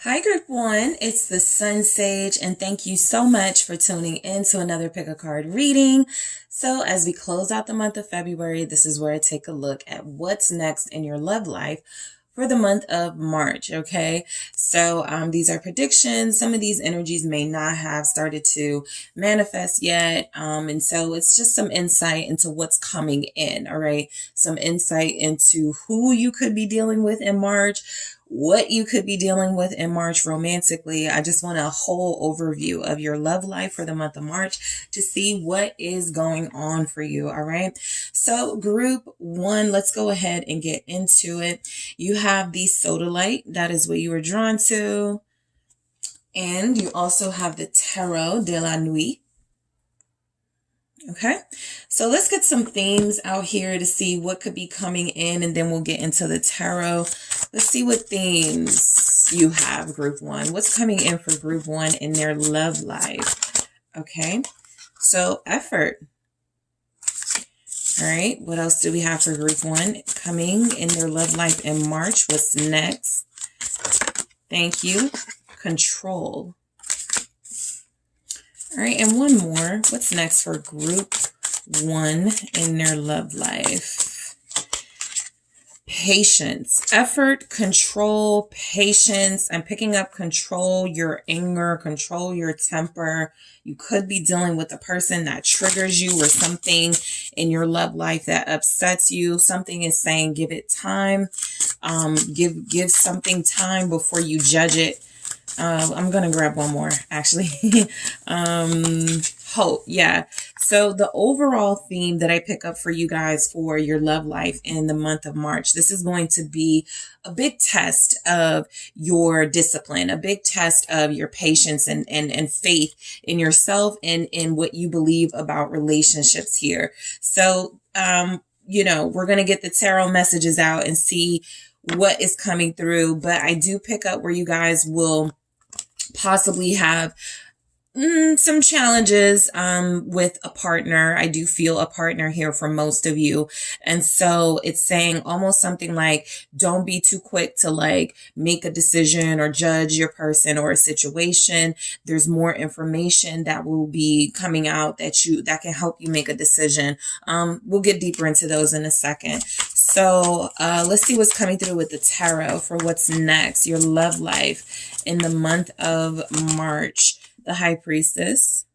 Hi, Group One. It's the Sun Sage, and thank you so much for tuning in to another Pick a Card reading. So, as we close out the month of February, this is where I take a look at what's next in your love life for the month of March. Okay, so these are predictions. Some of these energies may not have started to manifest yet, and so it's just some insight into what's coming in. All right, some insight into who you could be dealing with in March, what you could be dealing with in March romantically. I just want a whole overview of your love life for the month of March to see what is going on for you. All right. So Group One, let's go ahead and get into it. You have the sodalite. That is what you were drawn to. And you also have the Tarot de la Nuit. Okay, so let's get some themes out here to see what could be coming in, and then we'll get into the tarot. Let's see what themes you have, Group One. What's coming in for Group One in their love life? Okay, so effort. All right, what else do we have for Group One coming in their love life in March? What's next? Thank you. Control. All right, and one more. What's next for Group One in their love life? Patience, effort, control, patience. I'm picking up control your anger, control your temper. You could be dealing with a person that triggers you or something in your love life that upsets you. Something is saying give it time. Give something time before you judge it. I'm going to grab one more, actually. Hope. Yeah. So the overall theme that I pick up for you guys for your love life in the month of March, this is going to be a big test of your discipline, a big test of your patience and faith in yourself and in what you believe about relationships here. So, we're going to get the tarot messages out and see what is coming through. But I do pick up where you guys will possibly have some challenges with a partner. I do feel a partner here for most of you. And so it's saying almost something like, don't be too quick to like make a decision or judge your person or a situation. There's more information that will be coming out that can help you make a decision. We'll get deeper into those in a second. So let's see what's coming through with the tarot for what's next, your love life in the month of March. The High Priestess.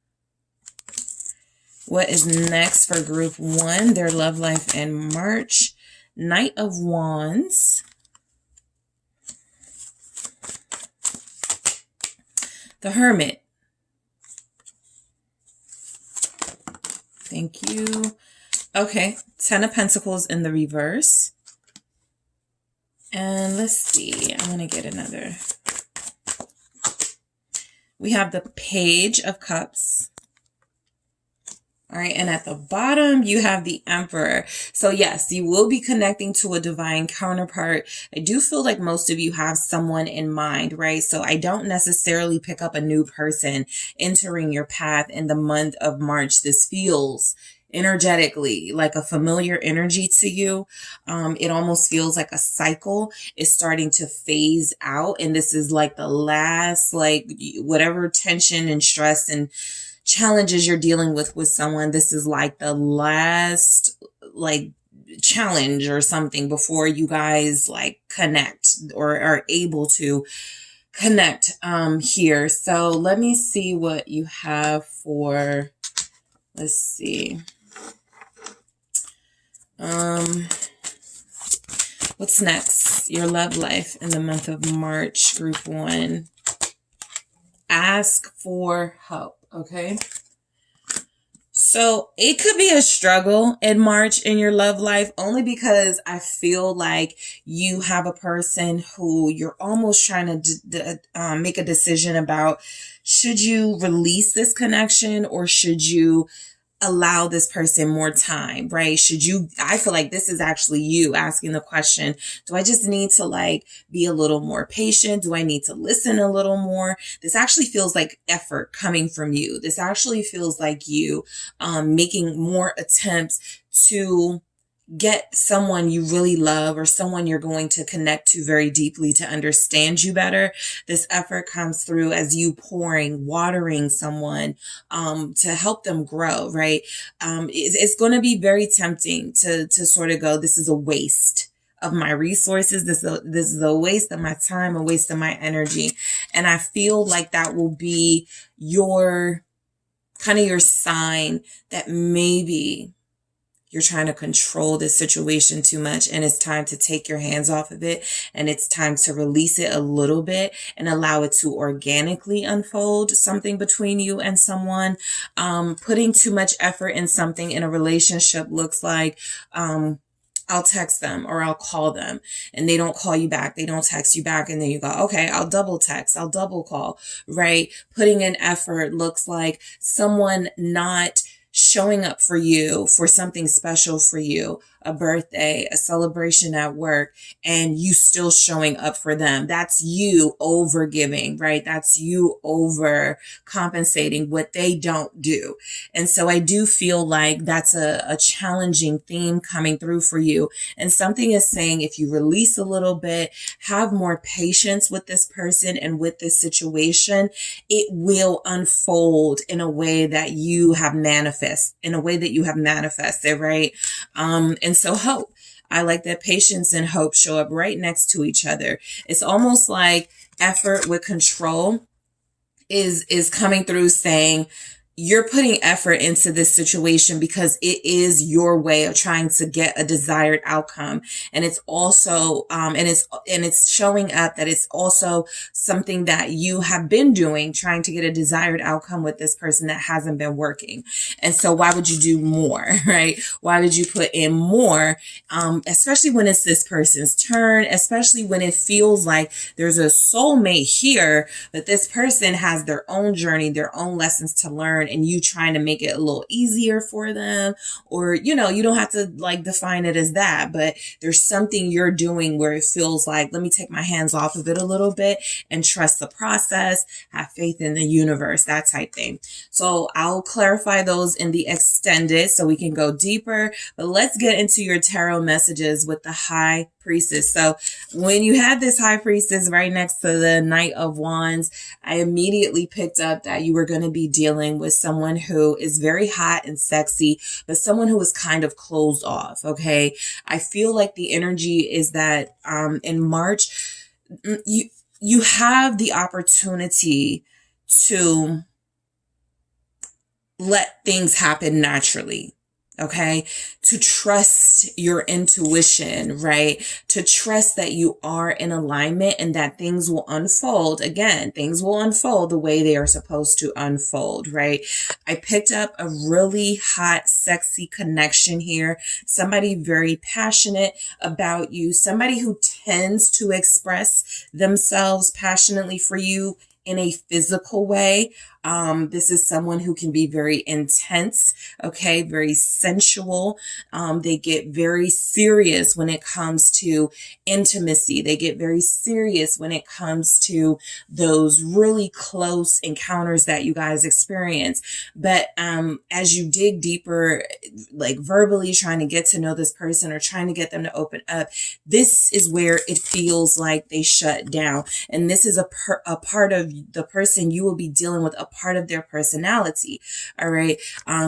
What is next for Group One, their love life in March? Knight of Wands. The Hermit. Thank you. Okay, Ten of Pentacles in the reverse. And let's see, I want to get another. We have the Page of Cups. All right, and at the bottom, you have the Emperor. So yes, you will be connecting to a divine counterpart. I do feel like most of you have someone in mind, right? So I don't necessarily pick up a new person entering your path in the month of March. This feels energetically like a familiar energy to you. It almost feels like a cycle is starting to phase out, and this is like the last, like whatever tension and stress and challenges you're dealing with someone, this is like the last like challenge or something before you guys like connect or are able to connect here. So let me see what you have for, let's see. What's next? Your love life in the month of March, Group One. Ask for help, okay? So it could be a struggle in March in your love life, only because I feel like you have a person who you're almost trying to make a decision about. Should you release this connection or should you allow this person more time, right? I feel like this is actually you asking the question, do I just need to like be a little more patient? Do I need to listen a little more? This actually feels like effort coming from you. This actually feels like you making more attempts to get someone you really love or someone you're going to connect to very deeply to understand you better. This effort comes through as you watering someone to help them grow, right? It's going to be very tempting to sort of go, this is a waste of my resources. This is a waste of my time, a waste of my energy. And I feel like that will be your kind of your sign that maybe you're trying to control this situation too much and it's time to take your hands off of it and it's time to release it a little bit and allow it to organically unfold something between you and someone. Putting too much effort in something in a relationship looks like, I'll text them or I'll call them and they don't call you back. They don't text you back. And then you go, okay, I'll double text. I'll double call, right? Putting in effort looks like someone not showing up for you for something special for you, a birthday, a celebration at work, and you still showing up for them. That's you over giving, right? That's you over compensating what they don't do. And so I do feel like that's a challenging theme coming through for you. And something is saying, if you release a little bit, have more patience with this person and with this situation, it will unfold in a way that you have manifested, right? And so hope. I like that patience and hope show up right next to each other. It's almost like effort with control is coming through saying, you're putting effort into this situation because it is your way of trying to get a desired outcome. And it's also, and it's showing up that it's also something that you have been doing, trying to get a desired outcome with this person that hasn't been working. And so why would you do more, right? Why would you put in more? Especially when it's this person's turn, especially when it feels like there's a soulmate here, but this person has their own journey, their own lessons to learn, and you trying to make it a little easier for them. Or, you don't have to like define it as that, but there's something you're doing where it feels like, let me take my hands off of it a little bit and trust the process, have faith in the universe, that type thing. So I'll clarify those in the extended so we can go deeper, but let's get into your tarot messages with the High Priestess. So when you had this High Priestess right next to the Knight of Wands, I immediately picked up that you were going to be dealing with someone who is very hot and sexy, but someone who is kind of closed off. Okay. I feel like the energy is that, in March, you have the opportunity to let things happen naturally. Okay. To trust your intuition, right? To trust that you are in alignment and that things will unfold. Again, things will unfold the way they are supposed to unfold, right? I picked up a really hot, sexy connection here. Somebody very passionate about you. Somebody who tends to express themselves passionately for you in a physical way. This is someone who can be very intense, okay, very sensual. They get very serious when it comes to intimacy. They get very serious when it comes to those really close encounters that you guys experience. But as you dig deeper, like verbally trying to get to know this person or trying to get them to open up, this is where it feels like they shut down. And this is a part of the person you will be dealing with, a part of their personality. All right.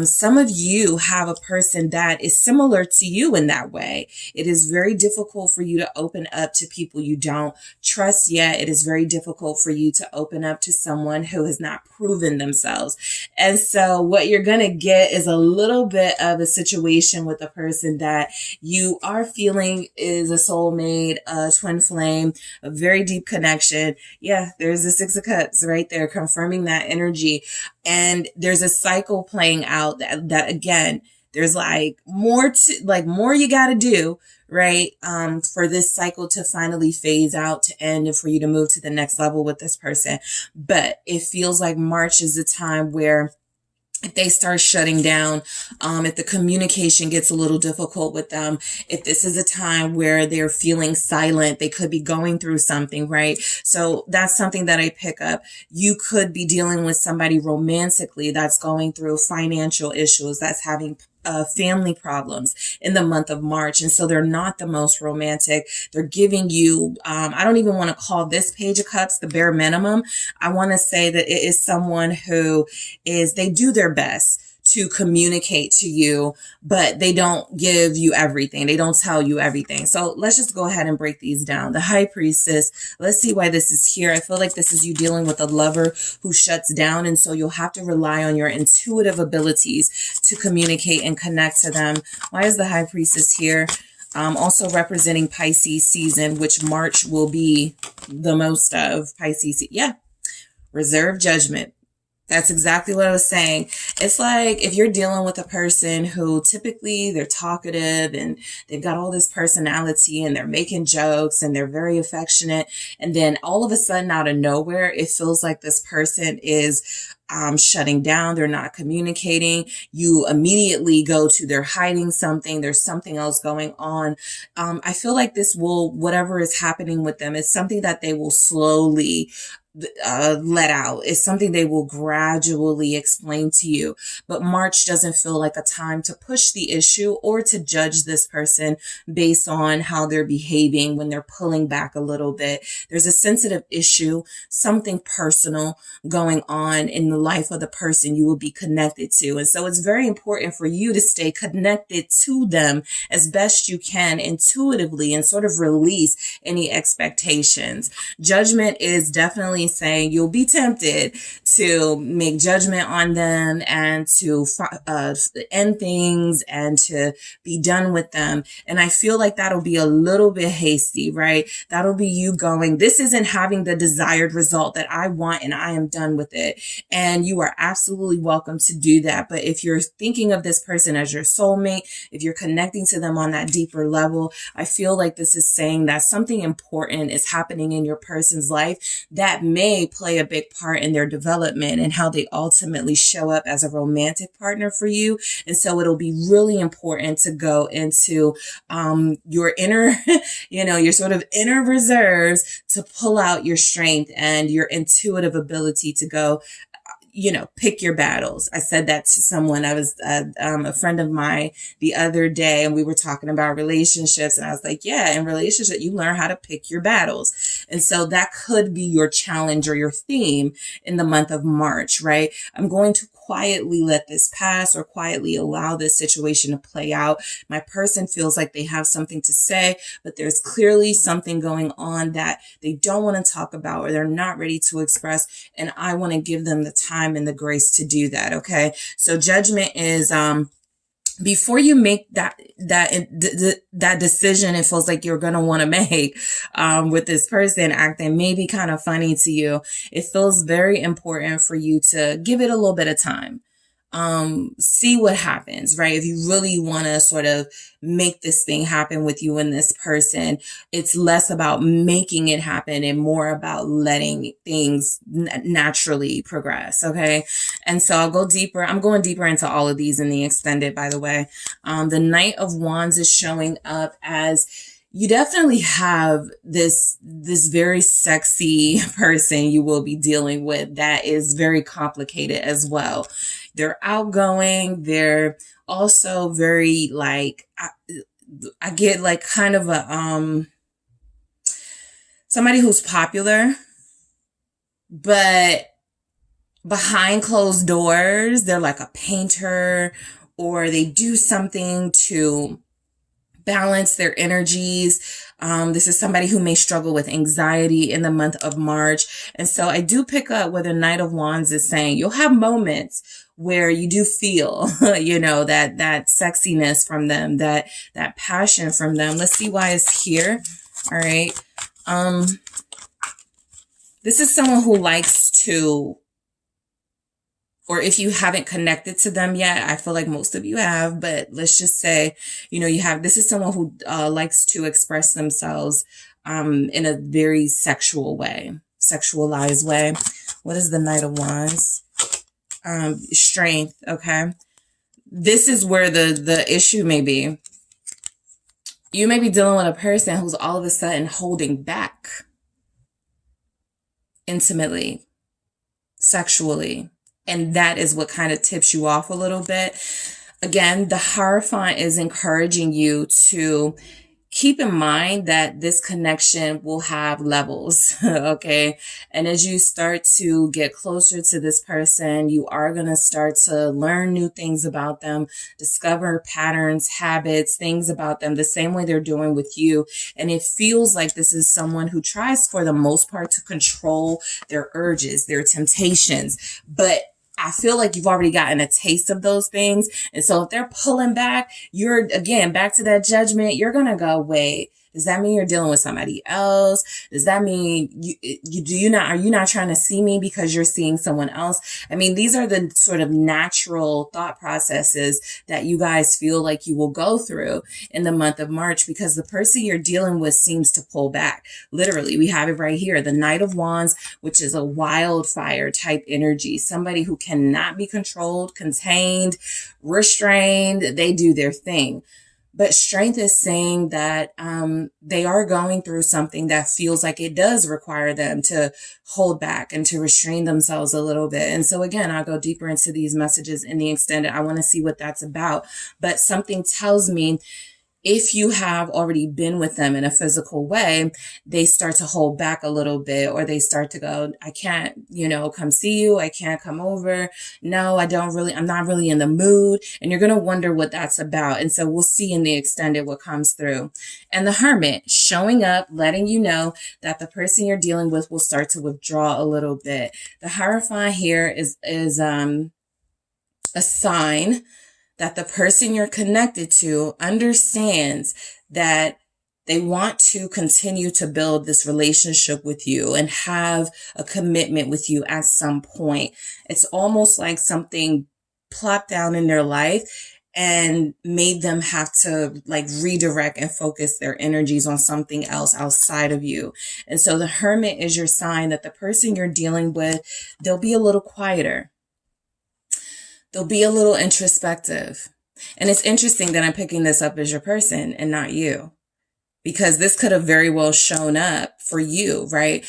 Some of you have a person that is similar to you in that way. It is very difficult for you to open up to people you don't trust yet. It is very difficult for you to open up to someone who has not proven themselves. And so what you're going to get is a little bit of a situation with a person that you are feeling is a soulmate, a twin flame, a very deep connection. Yeah, there's the Six of Cups right there confirming that energy. And there's a cycle playing out that again, there's more you got to do, right? For this cycle to finally phase out, to end, and for you to move to the next level with this person. But it feels like March is a time where if they start shutting down, if the communication gets a little difficult with them, if this is a time where they're feeling silent, they could be going through something, right? So that's something that I pick up. You could be dealing with somebody romantically that's going through financial issues, that's having family problems in the month of March. And so they're not the most romantic. They're giving you, I don't even want to call this Page of Cups the bare minimum. I want to say that it is someone who they do their best to communicate to you, but they don't give you everything. They don't tell you everything. So let's just go ahead and break these down. The High Priestess, let's see why this is here. I feel like this is you dealing with a lover who shuts down. And so you'll have to rely on your intuitive abilities to communicate and connect to them. Why is the High Priestess here? Also representing Pisces season, which March will be the most of Pisces. Yeah. Reserve judgment. That's exactly what I was saying. It's like if you're dealing with a person who typically they're talkative and they've got all this personality and they're making jokes and they're very affectionate. And then all of a sudden out of nowhere, it feels like this person is shutting down. They're not communicating. You immediately go to they're hiding something. There's something else going on. I feel like whatever is happening with them is something that they will slowly let out. It's something they will gradually explain to you. But March doesn't feel like a time to push the issue or to judge this person based on how they're behaving when they're pulling back a little bit. There's a sensitive issue, something personal going on in the life of the person you will be connected to. And so it's very important for you to stay connected to them as best you can intuitively and sort of release any expectations. Judgment is definitely saying you'll be tempted to make judgment on them and to end things and to be done with them. And I feel like that'll be a little bit hasty, right? That'll be you going, this isn't having the desired result that I want and I am done with it. And you are absolutely welcome to do that. But if you're thinking of this person as your soulmate, if you're connecting to them on that deeper level, I feel like this is saying that something important is happening in your person's life that may play a big part in their development and how they ultimately show up as a romantic partner for you. And so it'll be really important to go into your inner, your sort of inner reserves to pull out your strength and your intuitive ability to go, pick your battles. I said that to someone. I was a friend of mine the other day, and we were talking about relationships. And I was like, yeah, in relationship, you learn how to pick your battles. And so that could be your challenge or your theme in the month of March, right? I'm going to quietly let this pass or quietly allow this situation to play out. My person feels like they have something to say, but there's clearly something going on that they don't want to talk about or they're not ready to express. And I want to give them the time and the grace to do that. Okay. So judgment is, before you make that decision, it feels like you're going to want to make, with this person acting maybe kind of funny to you. It feels very important for you to give it a little bit of time. See what happens, right? If you really want to sort of make this thing happen with you and this person, it's less about making it happen and more about letting things naturally progress. Okay. And so I'll go deeper. I'm going deeper into all of these in the extended, by the way. The Knight of Wands is showing up as you definitely have this very sexy person you will be dealing with that is very complicated as well. They're outgoing. They're also very I get like kind of a, somebody who's popular, but behind closed doors, they're like a painter or they do something to balance their energies. This is somebody who may struggle with anxiety in the month of March. And so I do pick up where the Knight of Wands is saying you'll have moments where you do feel, that sexiness from them, that passion from them. Let's see why it's here. All right. This is someone who likes to, or if you haven't connected to them yet, I feel like most of you have, but let's just say, this is someone who likes to express themselves in a very sexualized way. What is the Knight of Wands? Strength. Okay. This is where the issue may be. You may be dealing with a person who's all of a sudden holding back intimately, sexually. And that is what kind of tips you off a little bit. Again, the Hierophant is encouraging you to keep in mind that this connection will have levels, okay? And as you start to get closer to this person, you are going to start to learn new things about them, discover patterns, habits, things about them, the same way they're doing with you. And it feels like this is someone who tries for the most part to control their urges, their temptations, but I feel like you've already gotten a taste of those things. And so if they're pulling back, you're again back to that judgment. You're going to go, wait, does that mean you're dealing with somebody else? Does that mean are you not trying to see me because you're seeing someone else? I mean, these are the sort of natural thought processes that you guys feel like you will go through in the month of March, because the person you're dealing with seems to pull back. Literally, we have it right here. The Knight of Wands, which is a wildfire type energy, somebody who cannot be controlled, contained, restrained. They do their thing. But Strength is saying that they are going through something that feels like it does require them to hold back and to restrain themselves a little bit. And so again, I'll go deeper into these messages in the extended. I want to see what that's about. But something tells me if you have already been with them in a physical way, they start to hold back a little bit, or they start to go, I can't, come see you. I can't come over. No, I'm not really in the mood. And you're going to wonder what that's about. And so we'll see in the extended what comes through. And the Hermit showing up, letting you know that the person you're dealing with will start to withdraw a little bit. The Hierophant here is a sign that the person you're connected to understands that they want to continue to build this relationship with you and have a commitment with you at some point. It's almost like something plopped down in their life and made them have to redirect and focus their energies on something else outside of you. And so the Hermit is your sign that the person you're dealing with, they'll be a little quieter. They'll be a little introspective. And it's interesting that I'm picking this up as your person and not you, because this could have very well shown up for you, right?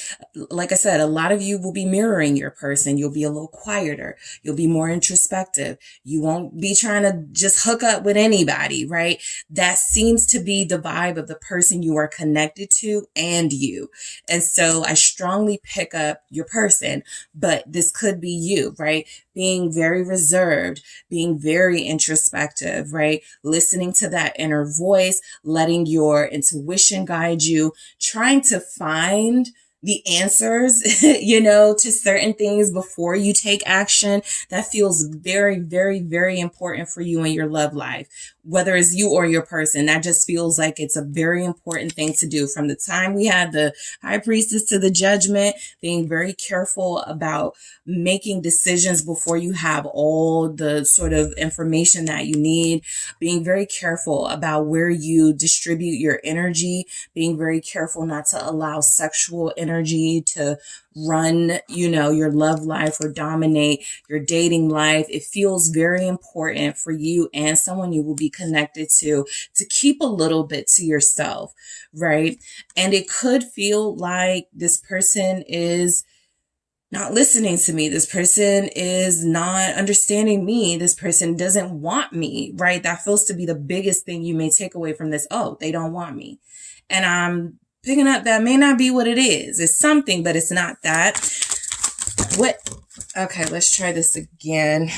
Like I said, a lot of you will be mirroring your person. You'll be a little quieter. You'll be more introspective. You won't be trying to just hook up with anybody, right? That seems to be the vibe of the person you are connected to and you. And so I strongly pick up your person, but this could be you, right? Being very reserved, being very introspective, right? Listening to that inner voice, letting your intuition guide you, trying to find the answers, to certain things before you take action. That feels very, very, very important for you in your love life, whether it's you or your person. That just feels like it's a very important thing to do. From the time we had the High Priestess to the Judgment, being very careful about making decisions before you have all the sort of information that you need, being very careful about where you distribute your energy, being very careful not to allow sexual energy to run, your love life or dominate your dating life. It feels very important for you and someone you will be connected to keep a little bit to yourself, right? And it could feel like this person is not listening to me. This person is not understanding me. This person doesn't want me, right? That feels to be the biggest thing you may take away from this. Oh, they don't want me. And I'm picking up that may not be what it is. It's something, but it's not that. What? Okay, let's try this again.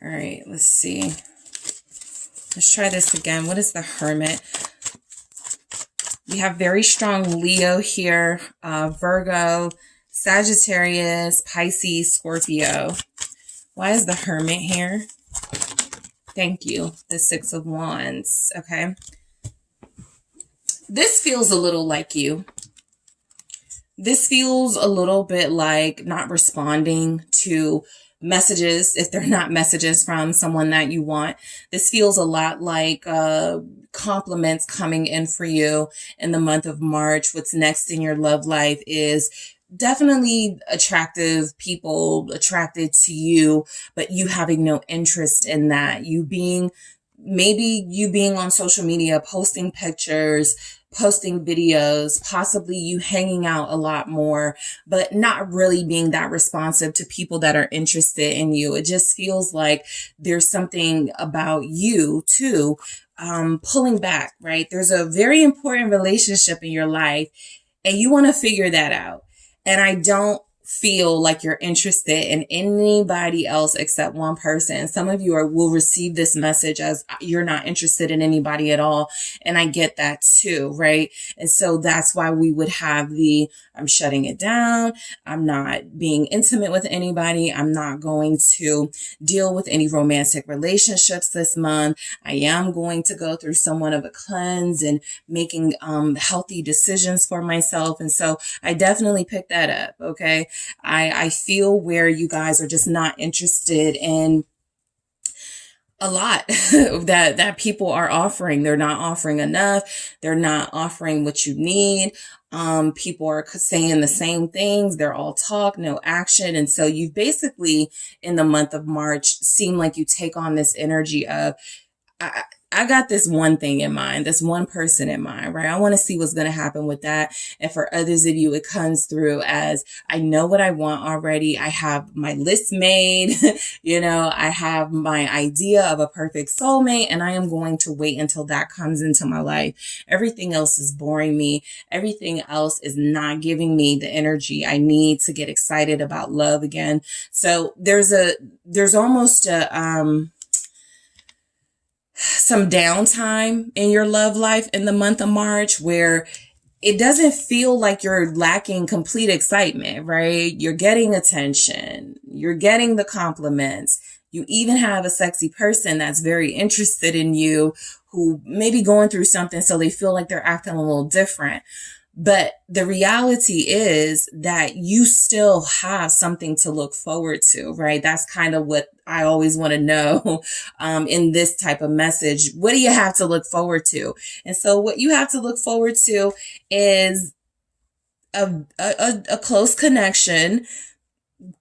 All right, let's see. Let's try this again. What is the Hermit? We have very strong Leo here, Virgo, Sagittarius, Pisces, Scorpio. Why is the Hermit here? Thank you. The Six of Wands. Okay. This feels a little like you. This feels a little bit like not responding to messages if they're not messages from someone that you want. This feels a lot like compliments coming in for you in the month of March. What's next in your love life is definitely attractive people attracted to you, but you having no interest in that. You being maybe you being on social media, posting pictures, posting videos, possibly you hanging out a lot more, but not really being that responsive to people that are interested in you. It just feels like there's something about you too, pulling back, right? There's a very important relationship in your life and you want to figure that out. And I don't feel like you're interested in anybody else except one person. Some of you will receive this message as you're not interested in anybody at all. And I get that too, right? And so that's why we would have I'm shutting it down. I'm not being intimate with anybody. I'm not going to deal with any romantic relationships this month. I am going to go through somewhat of a cleanse and making healthy decisions for myself. And so I definitely picked that up. Okay. I feel where you guys are just not interested in a lot that people are offering. They're not offering enough. They're not offering what you need. People are saying the same things. They're all talk, no action. And so you've basically in the month of March seem like you take on this energy of, I got this one thing in mind, this one person in mind, right? I want to see what's going to happen with that. And for others of you, it comes through as I know what I want already. I have my list made, I have my idea of a perfect soulmate, and I am going to wait until that comes into my life. Everything else is boring me. Everything else is not giving me the energy I need to get excited about love again. So there's almost some downtime in your love life in the month of March where it doesn't feel like you're lacking complete excitement, right? You're getting attention. You're getting the compliments. You even have a sexy person that's very interested in you who may be going through something, so they feel like they're acting a little different. But the reality is that you still have something to look forward to, right? That's kind of what I always want to know in this type of message. What do you have to look forward to? And so what you have to look forward to is a close connection,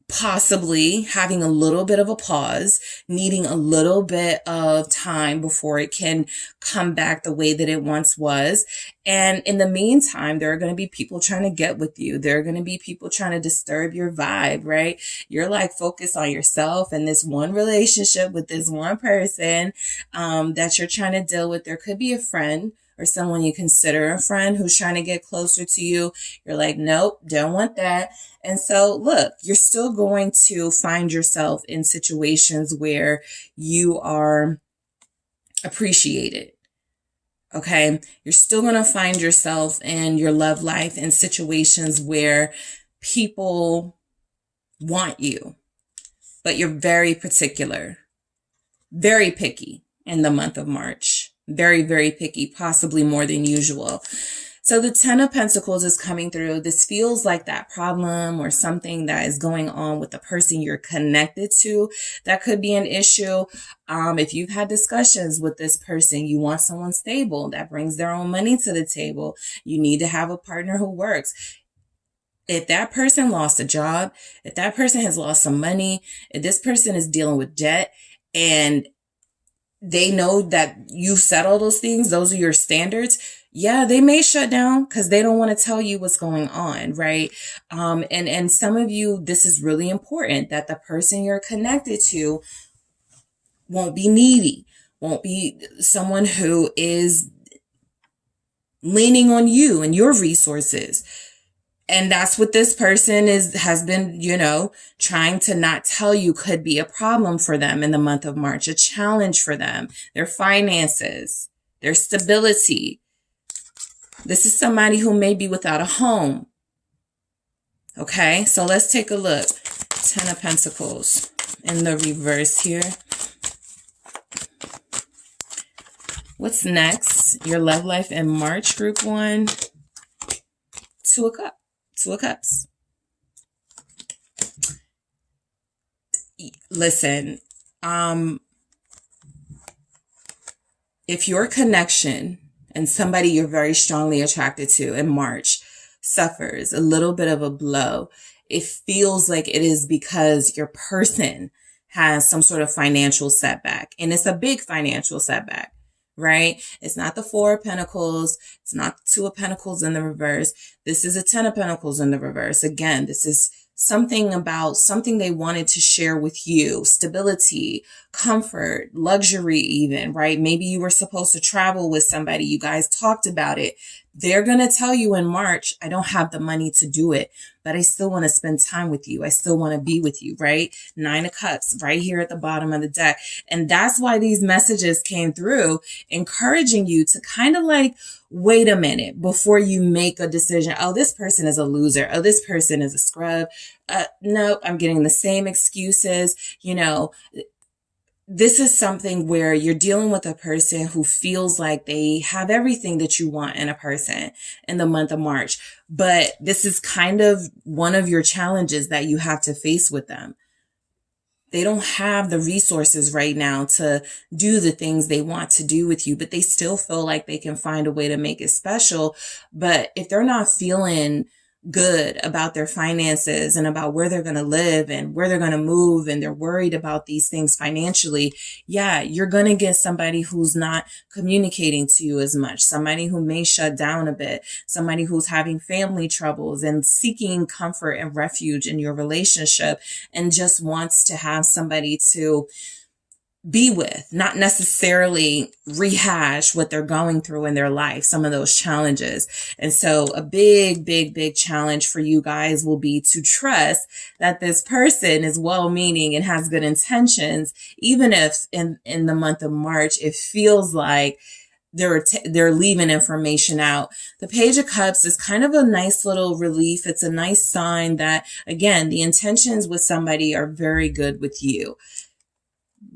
possibly having a little bit of a pause, needing a little bit of time before it can come back the way that it once was. And in the meantime, there are going to be people trying to get with you. There are going to be people trying to disturb your vibe, right? You're like focused on yourself and this one relationship with this one person that you're trying to deal with. There could be a friend or someone you consider a friend who's trying to get closer to you. You're like, nope, don't want that. And so look, you're still going to find yourself in situations where you are appreciated. Okay. You're still going to find yourself in your love life in situations where people want you, but you're very particular, very picky in the month of March. Very, very picky, possibly more than usual. So the 10 of Pentacles is coming through. This feels like that problem or something that is going on with the person you're connected to. That could be an issue. If you've had discussions with this person, you want someone stable that brings their own money to the table. You need to have a partner who works. If that person lost a job, if that person has lost some money, if this person is dealing with debt and they know that you set all those things, those are your standards. Yeah, they may shut down because they don't want to tell you what's going on, right? And some of you, this is really important that the person you're connected to won't be needy, won't be someone who is leaning on you and your resources. And that's what this person has been, trying to not tell you could be a problem for them in the month of March, a challenge for them, their finances, their stability. This is somebody who may be without a home. Okay, so let's take a look. 10 of Pentacles in the reverse here. What's next? Your love life in March, group 1. 2 of Cups. Listen, if your connection and somebody you're very strongly attracted to in March suffers a little bit of a blow, it feels like it is because your person has some sort of financial setback. And it's a big financial setback, right? It's not the Four of Pentacles. It's not the Two of Pentacles in the reverse. This is a Ten of Pentacles in the reverse. Again, this is something about something they wanted to share with you. Stability, comfort, luxury even, right? Maybe you were supposed to travel with somebody. You guys talked about it. They're going to tell you in March, I don't have the money to do it, but I still want to spend time with you. I still want to be with you, right? Nine of Cups right here at the bottom of the deck. And that's why these messages came through, encouraging you to kind of like, wait a minute before you make a decision. Oh, this person is a loser. Oh, this person is a scrub. No, I'm getting the same excuses. You know, this is something where you're dealing with a person who feels like they have everything that you want in a person in the month of March. But this is kind of one of your challenges that you have to face with them. They don't have the resources right now to do the things they want to do with you, but they still feel like they can find a way to make it special. But if they're not feeling good about their finances and about where they're going to live and where they're going to move, and they're worried about these things financially, yeah, you're going to get somebody who's not communicating to you as much, somebody who may shut down a bit, somebody who's having family troubles and seeking comfort and refuge in your relationship and just wants to have somebody to be with, not necessarily rehash what they're going through in their life, some of those challenges. And so a big, big, big challenge for you guys will be to trust that this person is well-meaning and has good intentions, even if in the month of March, it feels like they're leaving information out. The Page of Cups is kind of a nice little relief. It's a nice sign that, again, the intentions with somebody are very good with you.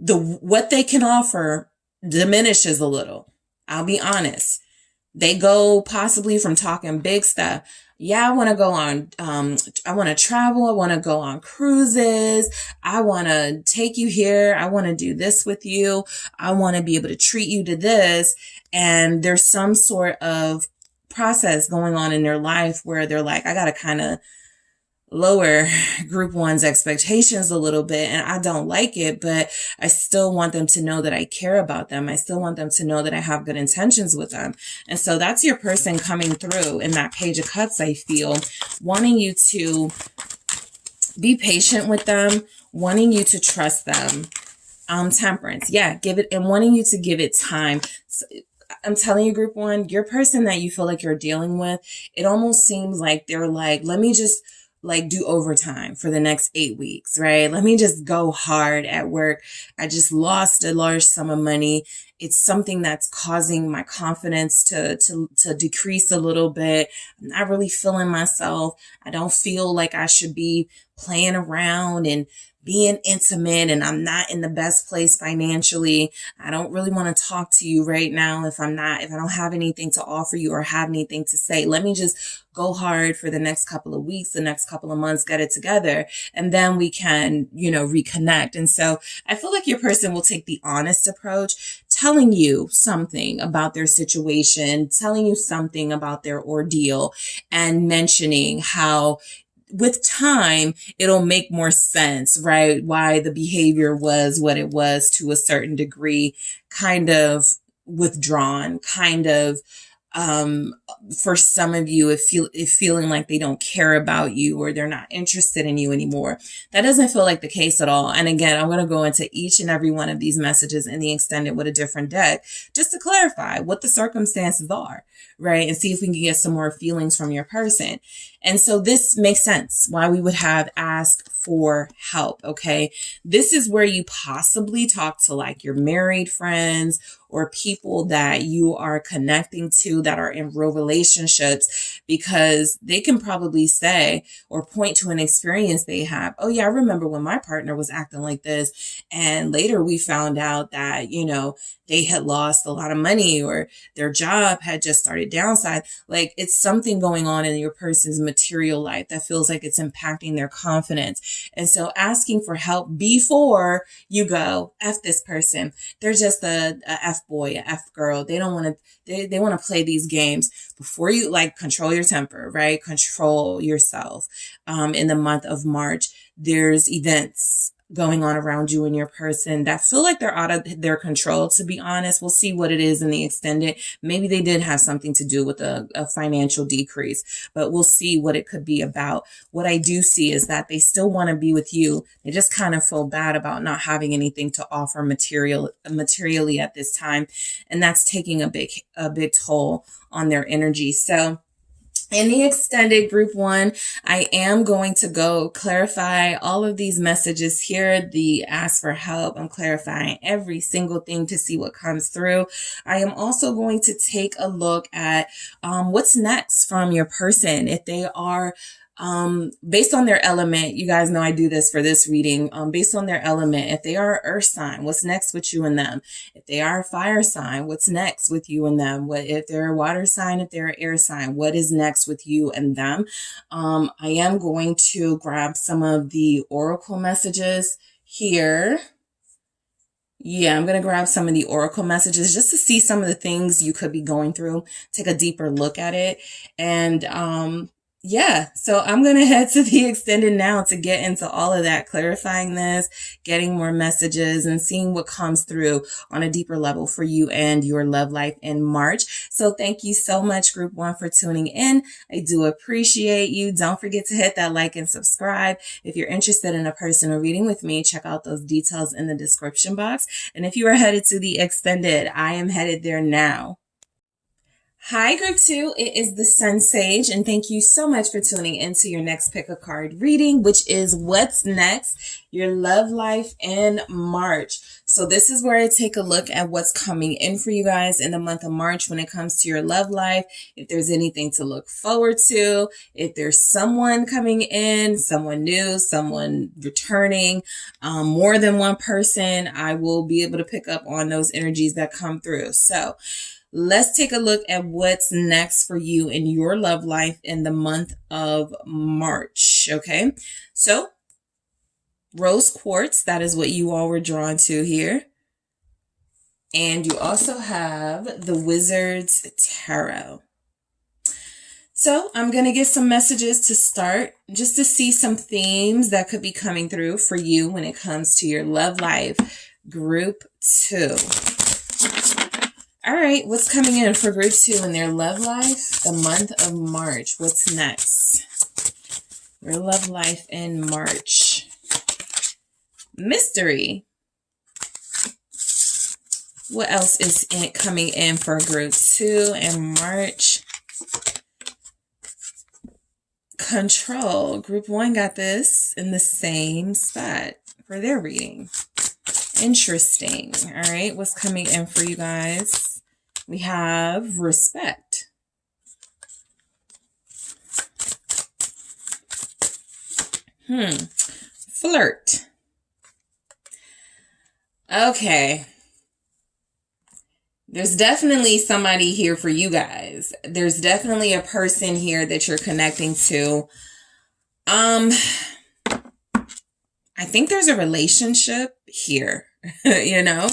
What they can offer diminishes a little. I'll be honest. They go possibly from talking big stuff. Yeah, I want to go on, I want to travel. I want to go on cruises. I want to take you here. I want to do this with you. I want to be able to treat you to this. And there's some sort of process going on in their life where they're like, I got to kind of lower group one's expectations a little bit, and I don't like it, but I still want them to know that I care about them. I still want them to know that I have good intentions with them. And so that's your person coming through in that Page of Cups, I feel, wanting you to be patient with them, wanting you to trust them. Temperance, yeah, give it, and wanting you to give it time. So, I'm telling you, group one, your person that you feel like you're dealing with, it almost seems like they're like, let me just like do overtime for the next 8 weeks, right? Let me just go hard at work. I just lost a large sum of money. It's something that's causing my confidence to decrease a little bit. I'm not really feeling myself. I don't feel like I should be playing around and being intimate, and I'm not in the best place financially. I don't really want to talk to you right now if I don't have anything to offer you or have anything to say. Let me just go hard for the next couple of weeks, the next couple of months, get it together, and then we can, reconnect. And so I feel like your person will take the honest approach, telling you something about their situation, telling you something about their ordeal, and mentioning how with time, it'll make more sense, right? Why the behavior was what it was to a certain degree, kind of withdrawn, kind of, for some of you, it feeling like they don't care about you or they're not interested in you anymore. That doesn't feel like the case at all. And again, I'm going to go into each and every one of these messages in the extended with a different deck, just to clarify what the circumstances are, right? And see if we can get some more feelings from your person. And so this makes sense why we would have asked for help. Okay. This is where you possibly talk to like your married friends or people that you are connecting to that are in real relationships, because they can probably say or point to an experience they have. Oh yeah, I remember when my partner was acting like this. And later we found out that, they had lost a lot of money or their job had just started downside. Like it's something going on in your person's material life that feels like it's impacting their confidence. And so asking for help before you go, F this person. They're just a F boy, a F girl. They don't want to, they want to play these games. Before you control your temper, right? Control yourself. In the month of March, there's events going on around you and your person that feel like they're out of their control, to be honest. We'll see what it is in the extended. Maybe they did have something to do with a financial decrease, but we'll see what it could be about. What I do see is that they still want to be with you. They just kind of feel bad about not having anything to offer materially at this time. And that's taking a big toll on their energy. So in the extended group one, I am going to go clarify all of these messages here. The ask for help, I'm clarifying every single thing to see what comes through. I am also going to take a look at what's next from your person. If they are based on their element, you guys know I do this for this reading, based on their element. If they are an earth sign, what's next with you and them? If they are a fire sign, what's next with you and them? If they're a water sign, if they're an air sign, what is next with you and them? I am going to grab some of the oracle messages here. Yeah, I'm going to grab some of the oracle messages just to see some of the things you could be going through, take a deeper look at it. And, yeah, so I'm going to head to the extended now to get into all of that, clarifying this, getting more messages and seeing what comes through on a deeper level for you and your love life in March. So thank you so much, group one, for tuning in. I do appreciate you. Don't forget to hit that like and subscribe. If you're interested in a personal reading with me, check out those details in the description box. And if you are headed to the extended, I am headed there now. Hi, group two. It is the SunSage, and thank you so much for tuning into your next pick a card reading, which is what's next, your love life in March. So this is where I take a look at what's coming in for you guys in the month of March when it comes to your love life. If there's anything to look forward to, if there's someone coming in, someone new, someone returning, more than one person, I will be able to pick up on those energies that come through. So let's take a look at what's next for you in your love life in the month of March. Okay, so rose quartz, that is what you all were drawn to here. And you also have the Wizard's Tarot. So I'm going to get some messages to start just to see some themes that could be coming through for you when it comes to your love life, group two. All right, what's coming in for group two in their love life, the month of March? What's next? Your love life in March. Mystery. What else is coming in for group two in March? Control. Group one got this in the same spot for their reading. Interesting. All right, what's coming in for you guys? We have respect. Flirt. Okay. There's definitely somebody here for you guys. There's definitely a person here that you're connecting to. I think there's a relationship here, you know?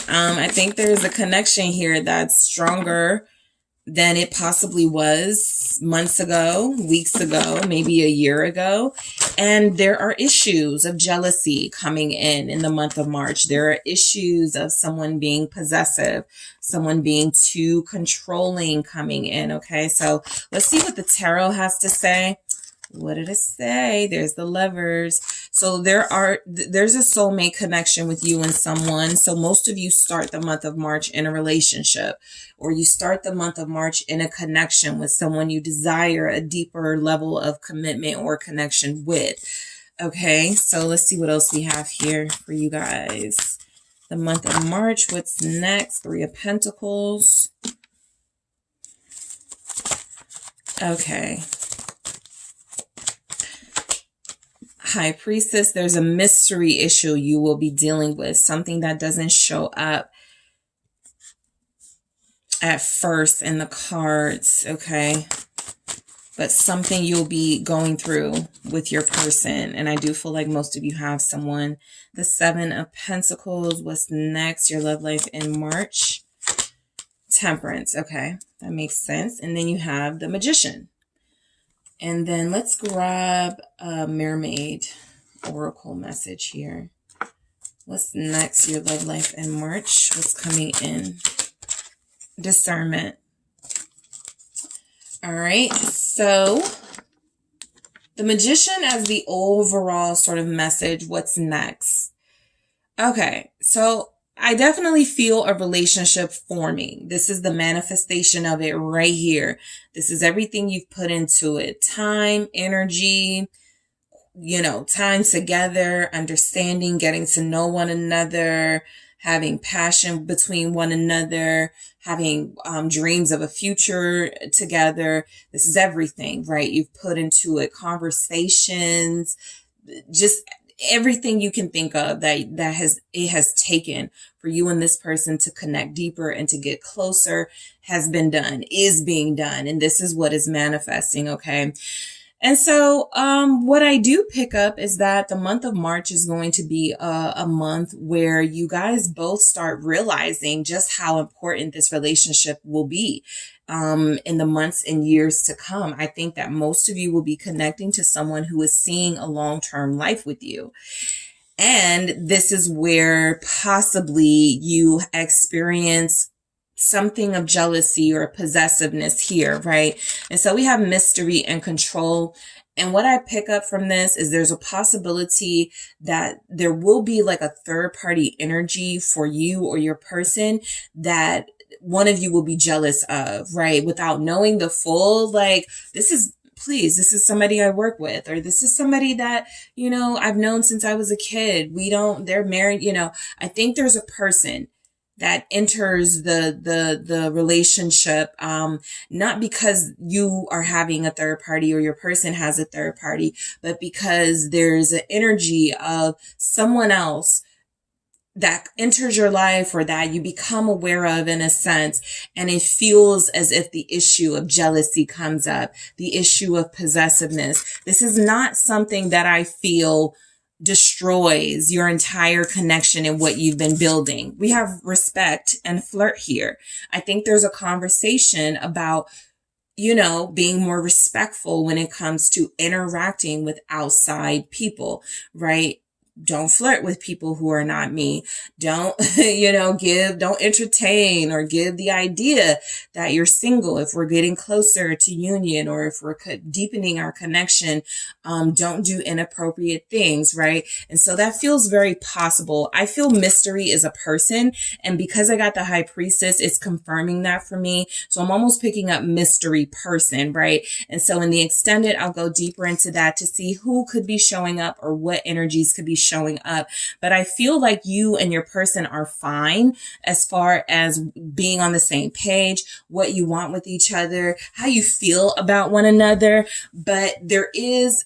I think there's a connection here that's stronger than it possibly was months ago, weeks ago, maybe a year ago. And there are issues of jealousy coming in the month of March. There are issues of someone being possessive, someone being too controlling coming in. Okay, so let's see what the tarot has to say. What did it say? There's the Lovers. So there's a soulmate connection with you and someone. So most of you start the month of March in a relationship, or you start the month of March in a connection with someone you desire a deeper level of commitment or connection with. Okay, so let's see what else we have here for you guys. The month of March, what's next? Three of Pentacles. Okay. High Priestess, there's a mystery issue you will be dealing with, something that doesn't show up at first in the cards, okay? But something you'll be going through with your person, and I do feel like most of you have someone. The Seven of Pentacles, what's next? Your love life in March. Temperance, okay, that makes sense. And then you have the Magician. And then let's grab a Mermaid Oracle message here. What's next? Your love life in March. What's coming in? Discernment. All right. So the Magician as the overall sort of message. What's next? Okay. So I definitely feel a relationship forming. This is the manifestation of it right here. This is everything you've put into it. Time, energy, time together, understanding, getting to know one another, having passion between one another, having dreams of a future together. This is everything, right? You've put into it conversations, just everything you can think of that has taken for you and this person to connect deeper and to get closer has been done, is being done. And this is what is manifesting. Okay. And so, what I do pick up is that the month of March is going to be a month where you guys both start realizing just how important this relationship will be, in the months and years to come. I think that most of you will be connecting to someone who is seeing a long-term life with you. And this is where possibly you experience something of jealousy or possessiveness here, right? And so we have mystery and control. And what I pick up from this is there's a possibility that there will be like a third party energy for you or your person that one of you will be jealous of, right? Without knowing the full, like, this is somebody I work with, or this is somebody that, I've known since I was a kid. They're married, I think there's a person that enters the relationship, not because you are having a third party or your person has a third party, but because there's an energy of someone else that enters your life or that you become aware of in a sense. And it feels as if the issue of jealousy comes up, the issue of possessiveness. This is not something that I feel destroys your entire connection and what you've been building. We have respect and flirt here. I think there's a conversation about, being more respectful when it comes to interacting with outside people, right? Don't flirt with people who are not me. Don't, don't entertain or give the idea that you're single. If we're getting closer to union or if we're deepening our connection, don't do inappropriate things, right? And so that feels very possible. I feel mystery is a person. And because I got the High Priestess, it's confirming that for me. So I'm almost picking up mystery person, right? And so in the extended, I'll go deeper into that to see who could be showing up or what energies could be showing up. But I feel like you and your person are fine as far as being on the same page, what you want with each other, how you feel about one another. But there is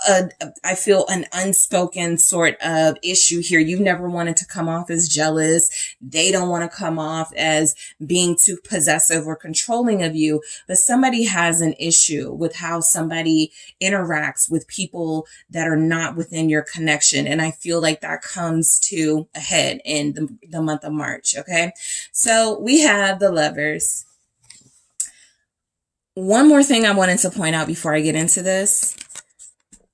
I feel an unspoken sort of issue here. You've never wanted to come off as jealous. They don't want to come off as being too possessive or controlling of you, but somebody has an issue with how somebody interacts with people that are not within your connection. And I feel like that comes to a head in the month of March. Okay. So we have the Lovers. One more thing I wanted to point out before I get into this.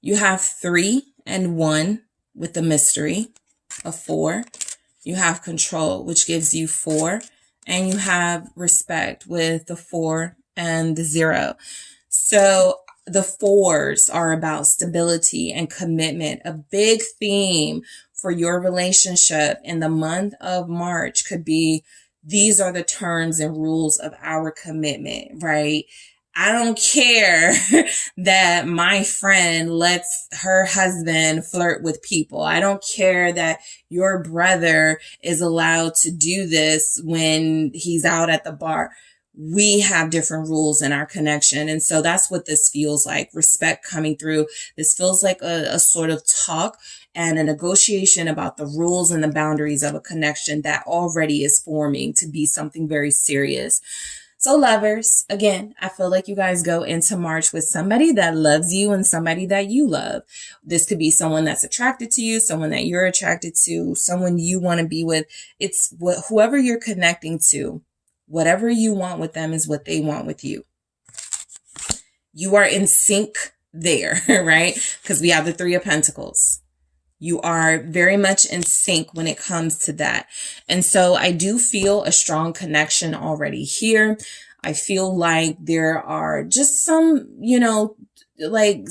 You have 3 and 1 with the mystery of 4. You have control, which gives you 4. And you have respect with the 4 and the 0. So the 4s are about stability and commitment. A big theme for your relationship in the month of March could be, these are the terms and rules of our commitment, right? I don't care that my friend lets her husband flirt with people. I don't care that your brother is allowed to do this when he's out at the bar. We have different rules in our connection. And so that's what this feels like. Respect coming through. This feels like a sort of talk and a negotiation about the rules and the boundaries of a connection that already is forming to be something very serious. So Lovers, again, I feel like you guys go into March with somebody that loves you and somebody that you love. This could be someone that's attracted to you, someone that you're attracted to, someone you want to be with. It's whoever you're connecting to, whatever you want with them is what they want with you. You are in sync there, right? Because we have the 3 of Pentacles. You are very much in sync when it comes to that. And so I do feel a strong connection already here. I feel like there are just some, like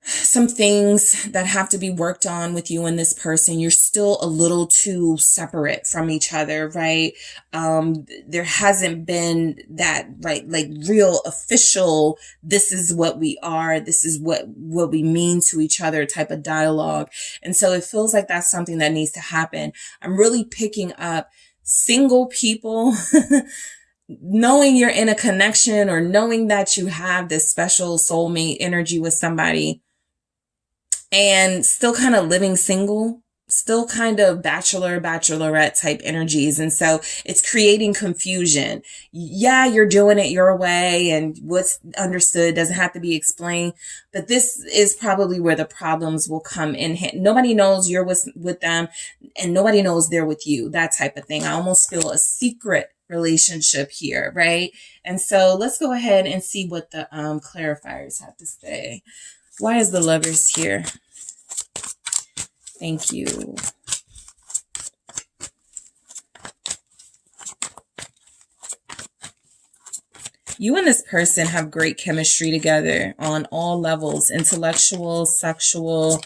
some things that have to be worked on with you and this person. You're still a little too separate from each other, right? There hasn't been that like real official, this is what we are, this is what we mean to each other type of dialogue. And so it feels like that's something that needs to happen. I'm really picking up single people knowing you're in a connection, or knowing that you have this special soulmate energy with somebody, and still kind of living single, still kind of bachelorette type energies. And so it's creating confusion. Yeah, you're doing it your way, and what's understood doesn't have to be explained. But this is probably where the problems will come in. Nobody knows you're with them, and nobody knows they're with you. That type of thing. I almost feel a secret relationship here, right? And so let's go ahead and see what the clarifiers have to say. Why is the Lovers here? Thank you. You and this person have great chemistry together on all levels, intellectual, sexual.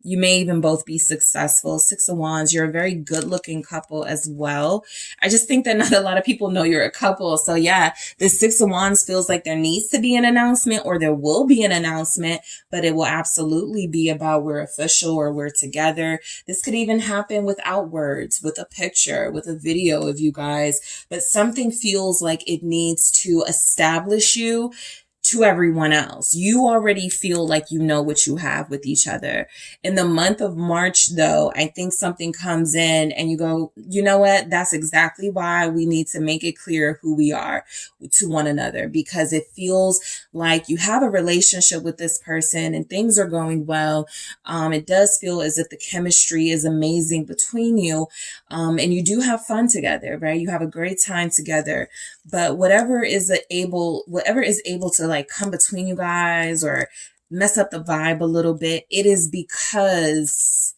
You may even both be successful. Six of Wands, you're a very good looking couple as well. I just think that not a lot of people know you're a couple. So yeah, this Six of Wands feels like there needs to be an announcement, or there will be an announcement, but it will absolutely be about we're official or we're together. This could even happen without words, with a picture, with a video of you guys, but something feels like it needs to establish you to everyone else. You already feel like you know what you have with each other. In the month of March, though, I think something comes in and you go, you know what? That's exactly why we need to make it clear who we are to one another, because it feels like you have a relationship with this person and things are going well. It does feel as if the chemistry is amazing between you. And you do have fun together, right? You have a great time together, but whatever is able to like come between you guys or mess up the vibe a little bit, it is because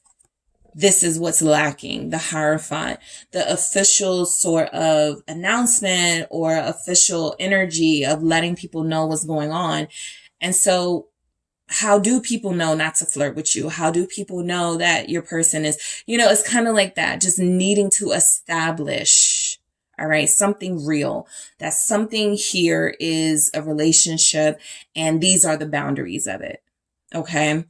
this is what's lacking. The Hierophant, the official sort of announcement or official energy of letting people know what's going on. And so how do people know not to flirt with you? How do people know that your person is, it's kind of like that, just needing to establish, all right, something real. That something here is a relationship, and these are the boundaries of it. Okay.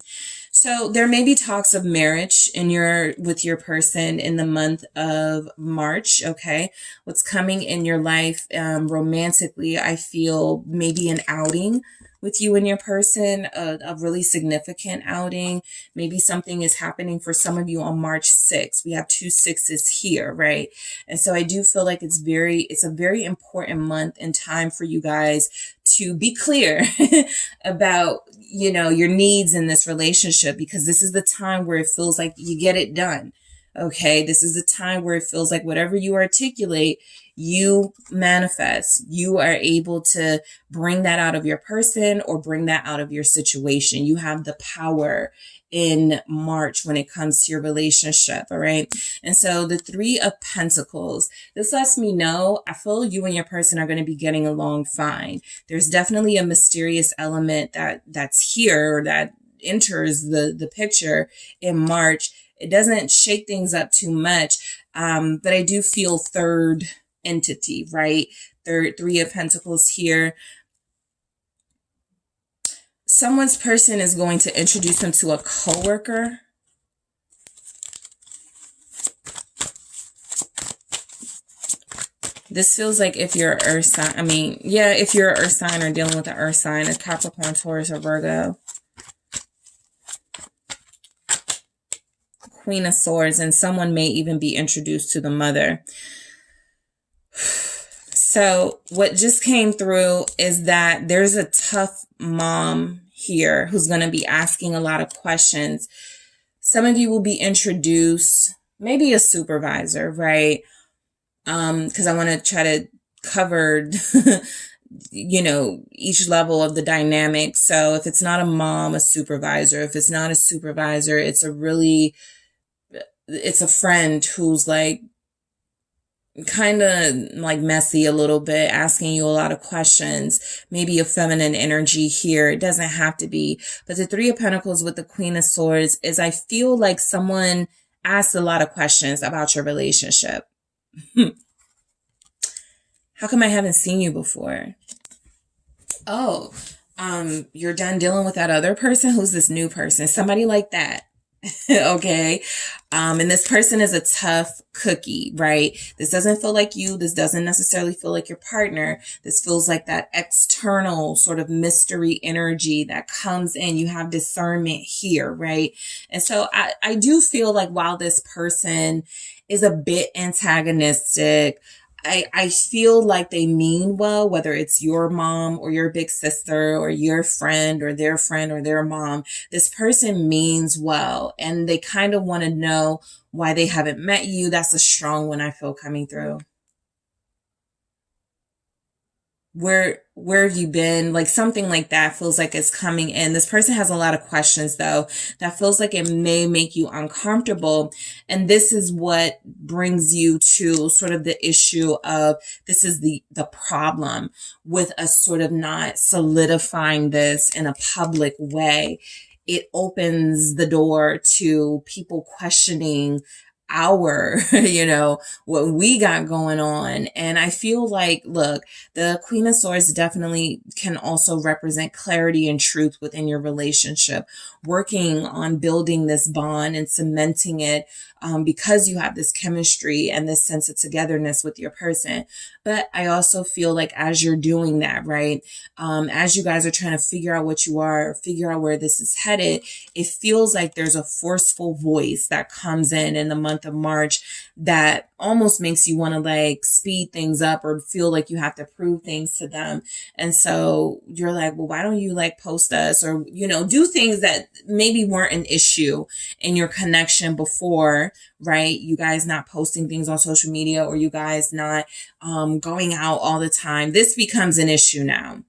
So there may be talks of marriage with your person in the month of March. Okay. What's coming in your life, romantically, I feel maybe an outing with you and your person, a really significant outing. Maybe something is happening for some of you on March 6th. We have 2 sixes here, right? And so I do feel like it's a very important month and time for you guys to be clear about, your needs in this relationship, because this is the time where it feels like you get it done. Okay. This is the time where it feels like whatever you articulate, you manifest. You are able to bring that out of your person or bring that out of your situation. You have the power in March when it comes to your relationship. All right. And so the Three of Pentacles, this lets me know, I feel you and your person are going to be getting along fine. There's definitely a mysterious element that's here, or that enters the picture in March. It doesn't shake things up too much. But I do feel third entity, right? Three of Pentacles here. Someone's person is going to introduce them to a coworker. This feels like if you're an earth sign, if you're an earth sign or dealing with an earth sign, a Capricorn, Taurus, or Virgo. Queen of Swords, and someone may even be introduced to the mother. So what just came through is that there's a tough mom here who's going to be asking a lot of questions. Some of you will be introduced, maybe a supervisor, right? Because I want to try to cover each level of the dynamic. So if it's not a mom, a supervisor, if it's not a supervisor, it's a friend who's like kind of like messy a little bit, asking you a lot of questions, maybe a feminine energy here. It doesn't have to be. But the Three of Pentacles with the Queen of Swords is, I feel like someone asked a lot of questions about your relationship. How come I haven't seen you before? Oh, you're done dealing with that other person. Who's this new person? Somebody like that. Okay. And this person is a tough cookie, right? This doesn't feel like you. This doesn't necessarily feel like your partner. This feels like that external sort of mystery energy that comes in. You have discernment here, right? And so I do feel like while this person is a bit antagonistic, I feel like they mean well, whether it's your mom or your big sister or your friend or their mom. This person means well, and they kind of want to know why they haven't met you. That's a strong one I feel coming through. Where have you been? Like something like that feels like it's coming in. This person has a lot of questions though. That feels like it may make you uncomfortable. And this is what brings you to sort of the issue of, this is the problem with us sort of not solidifying this in a public way. It opens the door to people questioning our, what we got going on. And I feel like, look, the Queen of Swords definitely can also represent clarity and truth within your relationship, working on building this bond and cementing it, because you have this chemistry and this sense of togetherness with your person. But I also feel like as you're doing that, right, as you guys are trying to figure out what you are, figure out where this is headed, it feels like there's a forceful voice that comes in the month of March that almost makes you want to like speed things up or feel like you have to prove things to them. And so you're like, well, why don't you like post us or, do things that maybe weren't an issue in your connection before, right? You guys not posting things on social media, or you guys not going out all the time. This becomes an issue now.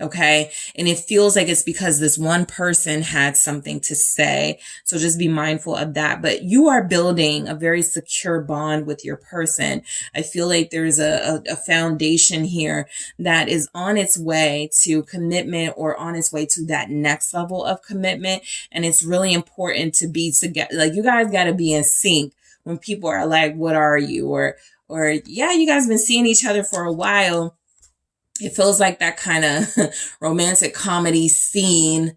Okay. And it feels like it's because this one person had something to say. So just be mindful of that. But you are building a very secure bond with your person. I feel like there's a foundation here that is on its way to commitment, or on its way to that next level of commitment. And it's really important to be together. Like, you guys got to be in sync when people are like, what are you? Or yeah, you guys been seeing each other for a while. It feels like that kind of romantic comedy scene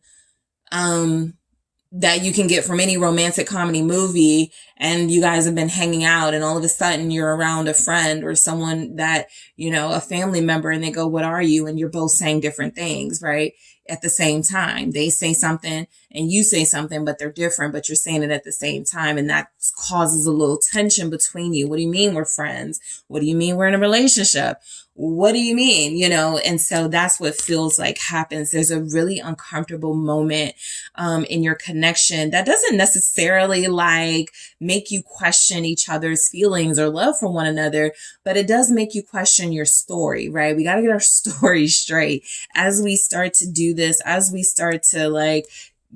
that you can get from any romantic comedy movie, and you guys have been hanging out, and all of a sudden you're around a friend or someone that, a family member, and they go, what are you? And you're both saying different things, right? At the same time. They say something and you say something, but they're different, but you're saying it at the same time. And that causes a little tension between you. What do you mean we're friends? What do you mean we're in a relationship? What do you mean? And so that's what feels like happens. There's a really uncomfortable moment in your connection that doesn't necessarily like make you question each other's feelings or love for one another, but it does make you question your story, right? We got to get our story straight as we start to do this, as we start to like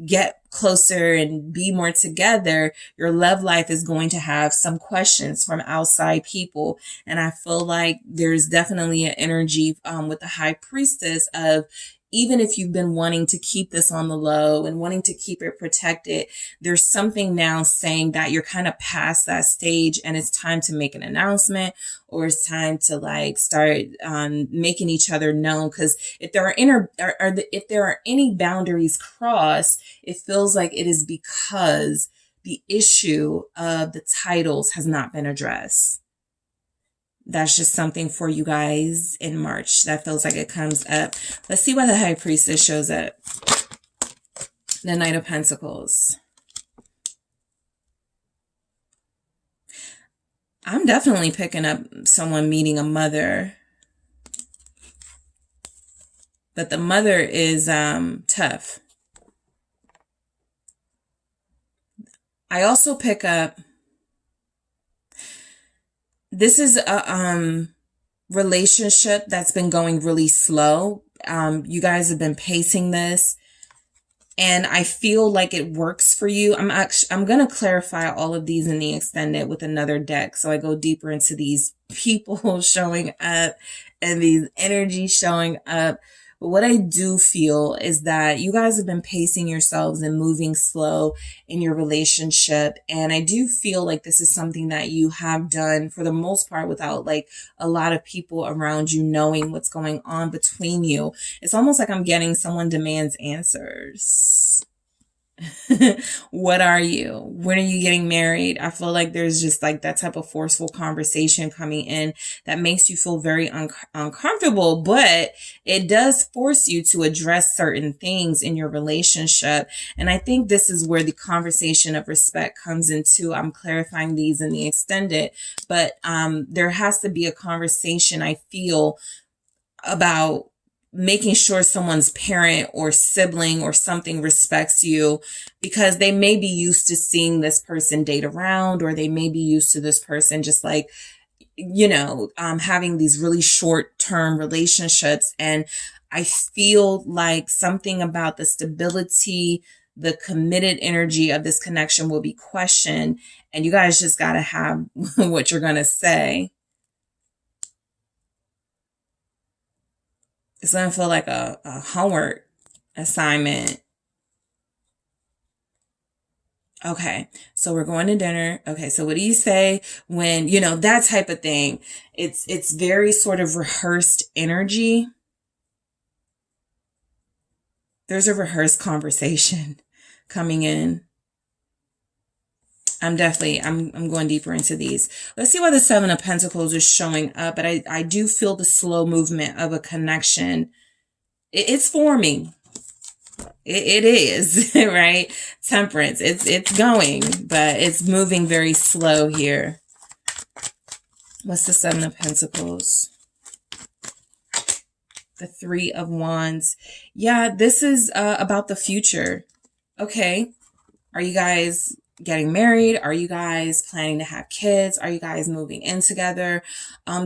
get closer and be more together. Your love life is going to have some questions from outside people. And I feel like there's definitely an energy with the High Priestess of, even if you've been wanting to keep this on the low and wanting to keep it protected, there's something now saying that you're kind of past that stage and it's time to make an announcement, or it's time to like start making each other known. Because if there are if there are any boundaries crossed, it feels like it is because the issue of the titles has not been addressed. That's just something for you guys in March. That feels like it comes up. Let's see why the High Priestess shows up. The Knight of Pentacles. I'm definitely picking up someone meeting a mother. But the mother is tough. I also pick up, this is a relationship that's been going really slow. You guys have been pacing this, and I feel like it works for you. I'm going to clarify all of these in the extended with another deck, so I go deeper into these people showing up and these energies showing up. But what I do feel is that you guys have been pacing yourselves and moving slow in your relationship. And I do feel like this is something that you have done for the most part without like a lot of people around you knowing what's going on between you. It's almost like I'm getting someone demands answers. What are you? When are you getting married? I feel like there's just like that type of forceful conversation coming in that makes you feel very uncomfortable, but it does force you to address certain things in your relationship. And I think this is where the conversation of respect comes into. I'm clarifying these in the extended, but there has to be a conversation, I feel, about making sure someone's parent or sibling or something respects you, because they may be used to seeing this person date around, or they may be used to this person just like, having these really short-term relationships. And I feel like something about the stability, the committed energy of this connection will be questioned, and you guys just got to have what you're going to say. It's going to feel like a homework assignment. Okay, so we're going to dinner. Okay, so what do you say when, that type of thing? It's very sort of rehearsed energy. There's a rehearsed conversation coming in. I'm going deeper into these. Let's see why the Seven of Pentacles is showing up. But I do feel the slow movement of a connection. It's forming. It is, right? Temperance. It's going, but it's moving very slow here. What's the Seven of Pentacles? The Three of Wands. Yeah, this is about the future. Okay. Are you guys getting married? Are you guys planning to have kids? Are you guys moving in together?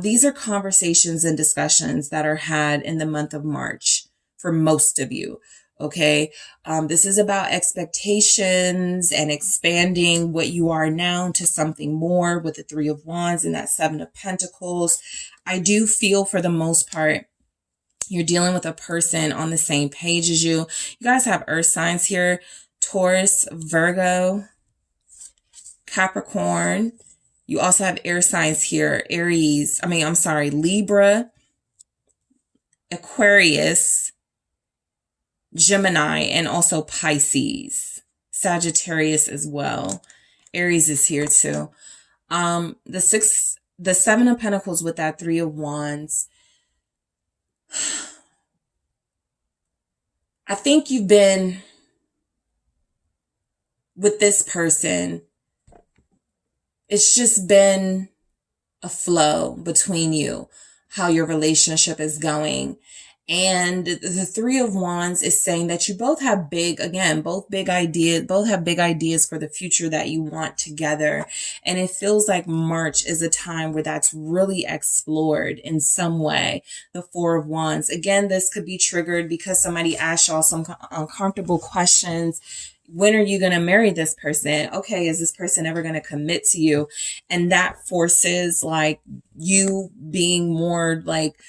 These are conversations and discussions that are had in the month of March for most of you. Okay. This is about expectations and expanding what you are now to something more with the Three of Wands and that Seven of Pentacles. I do feel for the most part, you're dealing with a person on the same page as you. You guys have earth signs here: Taurus, Virgo, Capricorn. You also have air signs here: Libra, Aquarius, Gemini, and also Pisces. Sagittarius as well. Aries is here too. The Seven of Pentacles with that Three of Wands. I think you've been with this person. It's just been a flow between you, how your relationship is going. And the Three of Wands is saying that you both have both have big ideas for the future that you want together. And it feels like March is a time where that's really explored in some way. The Four of Wands. Again, this could be triggered because somebody asked y'all some uncomfortable questions. When are you going to marry this person? Okay, is this person ever going to commit to you? And that forces like you being more like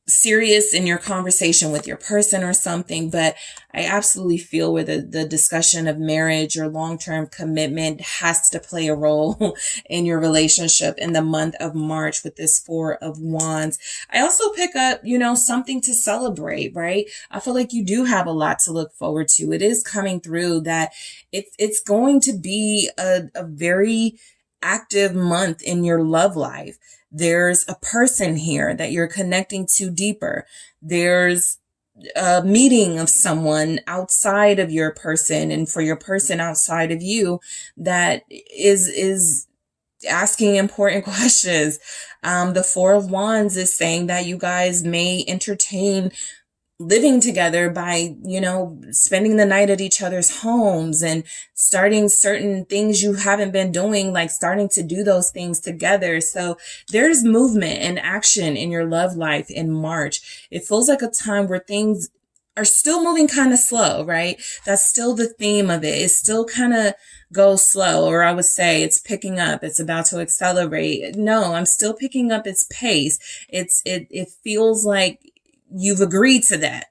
serious in your conversation with your person or something. But I absolutely feel where the discussion of marriage or long-term commitment has to play a role in your relationship in the month of March with this Four of Wands. I also pick up, something to celebrate, right? I feel like you do have a lot to look forward to. It is coming through that it's going to be a very active month in your love life. There's a person here that you're connecting to deeper. There's a meeting of someone outside of your person, and for your person outside of you that is asking important questions. The Four of Wands is saying that you guys may entertain living together by, spending the night at each other's homes and starting certain things you haven't been doing, like starting to do those things together. So there's movement and action in your love life in March. It feels like a time where things are still moving kind of slow, right? That's still the theme of it. It still kind of goes slow, or I would say it's picking up. It's about to accelerate. No, I'm still picking up its pace. It feels like you've agreed to that.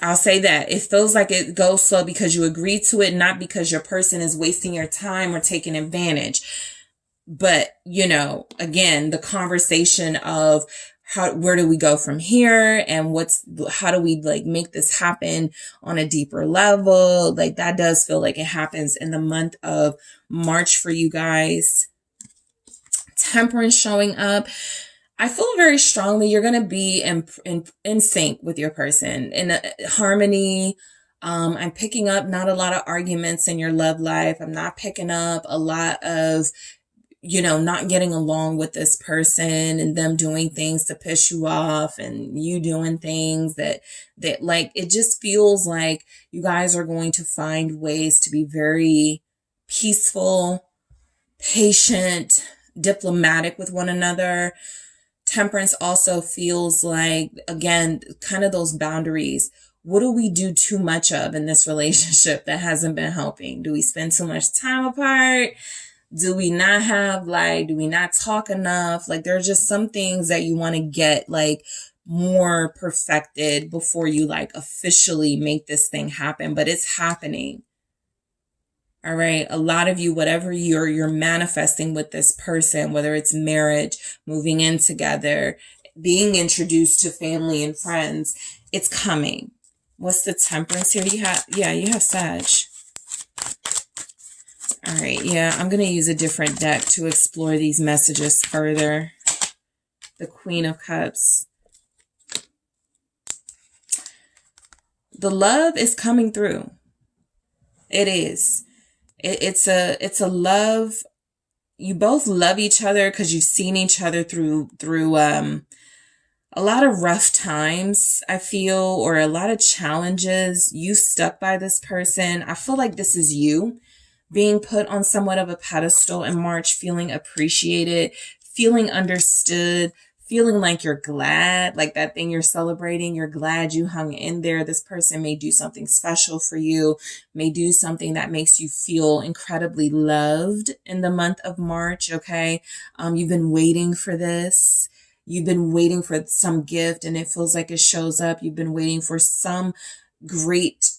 I'll say that. It feels like it goes slow because you agreed to it, not because your person is wasting your time or taking advantage. But, again, the conversation of where do we go from here, and how do we like make this happen on a deeper level? Like that does feel like it happens in the month of March for you guys. Temperance showing up. I feel very strongly you're going to be in sync with your person, in a harmony. I'm picking up not a lot of arguments in your love life. I'm not picking up a lot of, not getting along with this person and them doing things to piss you off and you doing things that like, it just feels like you guys are going to find ways to be very peaceful, patient, diplomatic with one another. Temperance also feels like, again, kind of those boundaries. What do we do too much of in this relationship that hasn't been helping? Do we spend too much time apart? Do we not talk enough? Like, there are just some things that you want to get like more perfected before you like officially make this thing happen, but it's happening. All right. A lot of you, whatever you're manifesting with this person, whether it's marriage, moving in together, being introduced to family and friends, it's coming. What's the temperance here? You have Sag. All right. Yeah, I'm going to use a different deck to explore these messages further. The Queen of Cups. The love is coming through. It is. It's a love. You both love each other because you've seen each other through a lot of rough times, I feel, or a lot of challenges. You stuck by this person. I feel like this is you being put on somewhat of a pedestal in March, feeling appreciated, feeling understood, feeling like you're glad, like that thing you're celebrating, you're glad you hung in there. This person may do something special for you, may do something that makes you feel incredibly loved in the month of March, okay? You've been waiting for this. You've been waiting for some gift and it feels like it shows up. You've been waiting for some great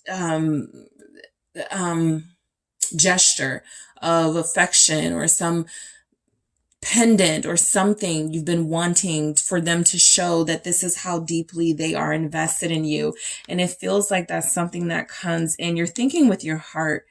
gesture of affection or some pendant or something you've been wanting for them to show that this is how deeply they are invested in you. And it feels like that's something that comes in. You're thinking with your heart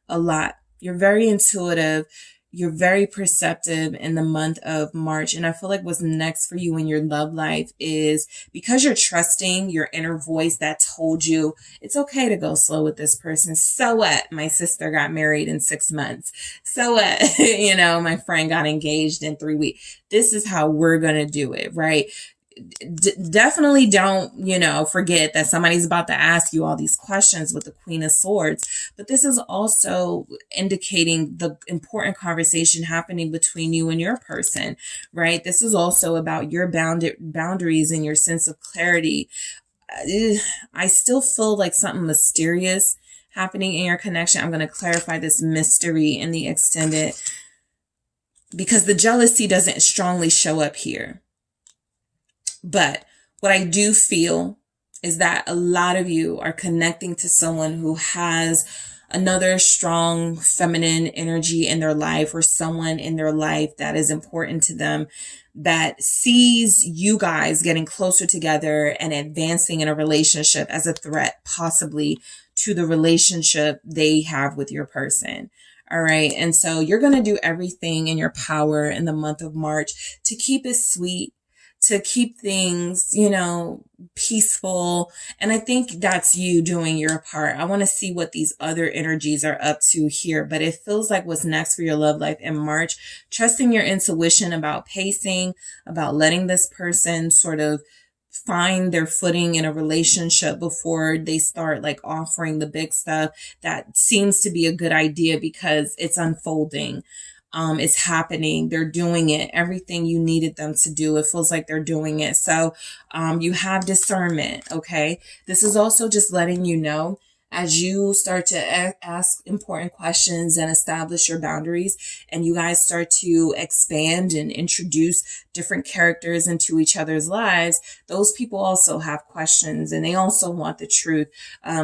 a lot. You're very intuitive. You're very perceptive in the month of March. And I feel like what's next for you in your love life is, because you're trusting your inner voice that told you it's okay to go slow with this person. So what? My sister got married in 6 months. So what? My friend got engaged in 3 weeks. This is how we're going to do it, right? Definitely don't, forget that somebody's about to ask you all these questions with the Queen of Swords. But this is also indicating the important conversation happening between you and your person, right? This is also about your boundaries and your sense of clarity. I still feel like something mysterious happening in your connection. I'm going to clarify this mystery in the extended, because the jealousy doesn't strongly show up here. But what I do feel is that a lot of you are connecting to someone who has another strong feminine energy in their life, or someone in their life that is important to them, that sees you guys getting closer together and advancing in a relationship as a threat, possibly to the relationship they have with your person. All right. And so you're going to do everything in your power in the month of March to keep it sweet, to keep things, peaceful. And I think that's you doing your part. I want to see what these other energies are up to here, but it feels like what's next for your love life in March, trusting your intuition about pacing, about letting this person sort of find their footing in a relationship before they start like offering the big stuff. That seems to be a good idea because it's unfolding. It's happening. They're doing it. Everything you needed them to do, it feels like they're doing it. So you have discernment. Okay. This is also just letting you know, as you start to ask important questions and establish your boundaries, and you guys start to expand and introduce different characters into each other's lives, those people also have questions and they also want the truth.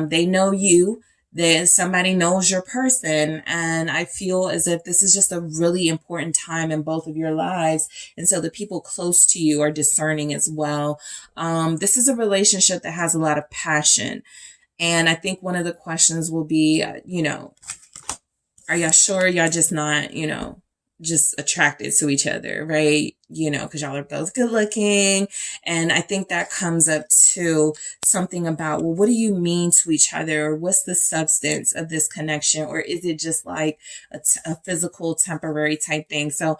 They know you. That somebody knows your person, and I feel as if this is just a really important time in both of your lives, and so the people close to you are discerning as well. This is a relationship that has a lot of passion, and I think one of the questions will be, are y'all sure y'all just not, just attracted to each other, right? Because y'all are both good looking. And I think that comes up to something about, well, what do you mean to each other? Or what's the substance of this connection? Or is it just like a physical, temporary type thing? So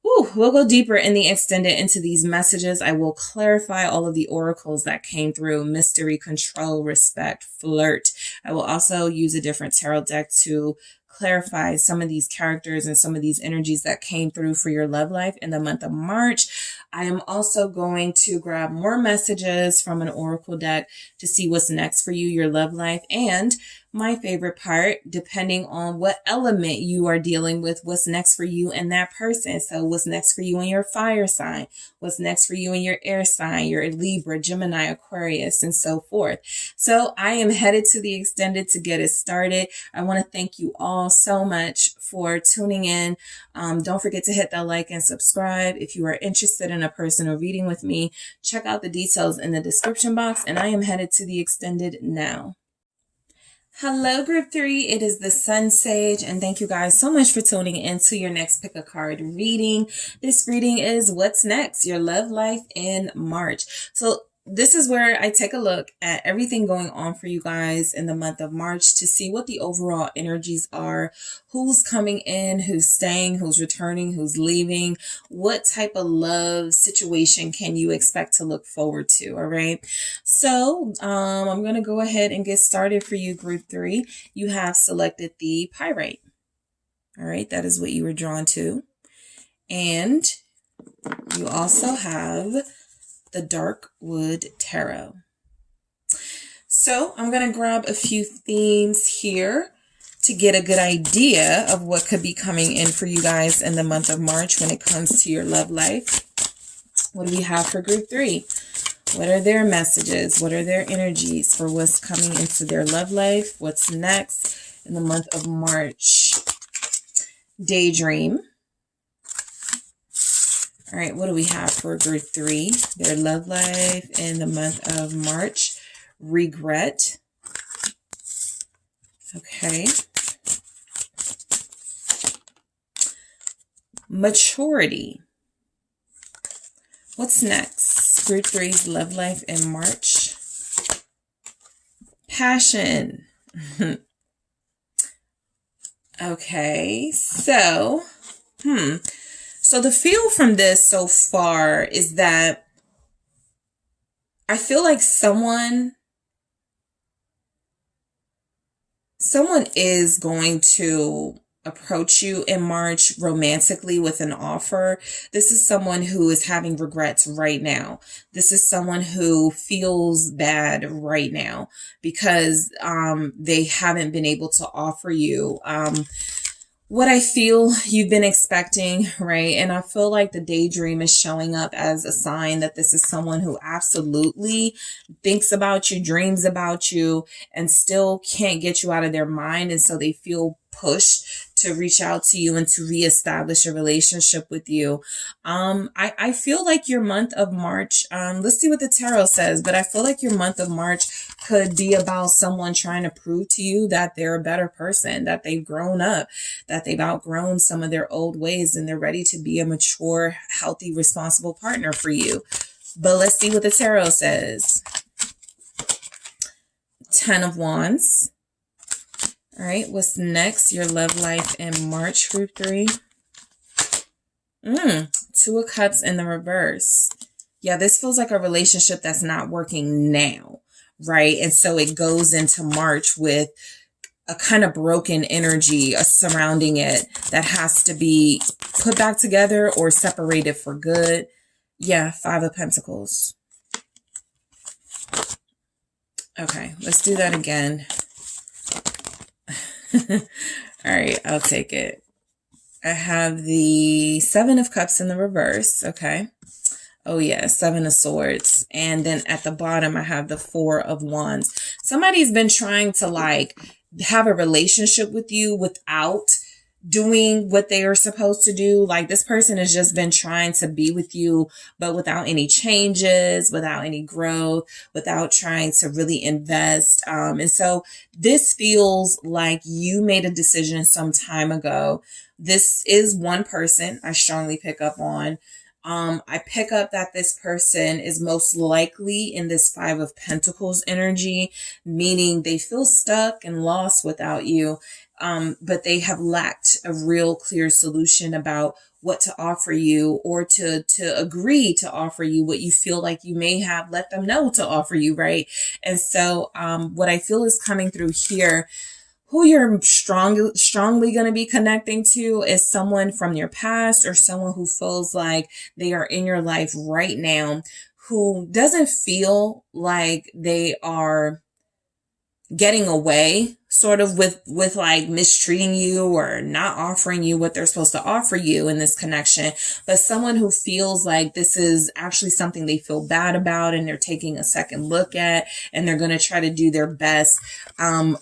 we'll go deeper in the extended into these messages. I will clarify all of the oracles that came through: mystery, control, respect, flirt. I will also use a different tarot deck to clarify some of these characters and some of these energies that came through for your love life in the month of March. I am also going to grab more messages from an oracle deck to see what's next for you, your love life, and my favorite part, depending on what element you are dealing with, what's next for you and that person. So what's next for you in your fire sign, what's next for you in your air sign, your Libra, Gemini, Aquarius, and so forth. So I am headed to the extended to get it started. I want to thank you all so much for tuning in. Don't forget to hit that like and subscribe. If you are interested in a personal reading with me, check out the details in the description box, and I am headed to the extended now. Hello, group 3. It is the SunSage, and thank you guys so much for tuning in to your next pick a card reading. This reading is what's next, your love life in March. So this is where I take a look at everything going on for you guys in the month of March to see what the overall energies are, who's coming in, who's staying, who's returning, who's leaving, what type of love situation can you expect to look forward to, all right? So I'm going to go ahead and get started for you, group 3. You have selected the Pyrite, all right? That is what you were drawn to. And you also have the Dark Wood Tarot. So I'm going to grab a few themes here to get a good idea of what could be coming in for you guys in the month of March when it comes to your love life. What do we have for group 3? What are their messages? What are their energies for what's coming into their love life? What's next in the month of March? Daydream. All right, what do we have for group 3? Their love life in the month of March. Regret. Okay. Maturity. What's next? Group 3's love life in March. Passion. Okay, so, So the feel from this so far is that I feel like someone is going to approach you in March romantically with an offer. This is someone who is having regrets right now. This is someone who feels bad right now because they haven't been able to offer you what I feel you've been expecting, right? And I feel like the daydream is showing up as a sign that this is someone who absolutely thinks about you, dreams about you, and still can't get you out of their mind. And so they feel pushed to reach out to you and to reestablish a relationship with you. I feel like your month of March, let's see what the tarot says, but I feel like your month of March could be about someone trying to prove to you that they're a better person, that they've grown up, that they've outgrown some of their old ways, and they're ready to be a mature, healthy, responsible partner for you. But let's see what the tarot says. 10 of Wands. All right, what's next? Your love life in March, group 3. 2 of Cups in the reverse. Yeah, this feels like a relationship that's not working now, right? And so it goes into March with a kind of broken energy surrounding it that has to be put back together or separated for good. Yeah, Five of Pentacles. Okay, let's do that again. All right, I'll take it. I have the Seven of Cups in the reverse. Okay. Oh yeah, Seven of Swords. And then at the bottom, I have the Four of Wands. Somebody's been trying to like have a relationship with you without doing what they are supposed to do. Like this person has just been trying to be with you, but without any changes, without any growth, without trying to really invest. And so this feels like you made a decision some time ago. This is one person I strongly pick up on. I pick up that this person is most likely in this Five of Pentacles energy, meaning they feel stuck and lost without you, but they have lacked a real clear solution about what to offer you or to agree to offer you what you feel like you may have let them know to offer you, right? And so what I feel is coming through here, who you're strongly going to be connecting to is someone from your past or someone who feels like they are in your life right now, who doesn't feel like they are getting away sort of with like mistreating you or not offering you what they're supposed to offer you in this connection, but someone who feels like this is actually something they feel bad about and they're taking a second look at, and they're going to try to do their best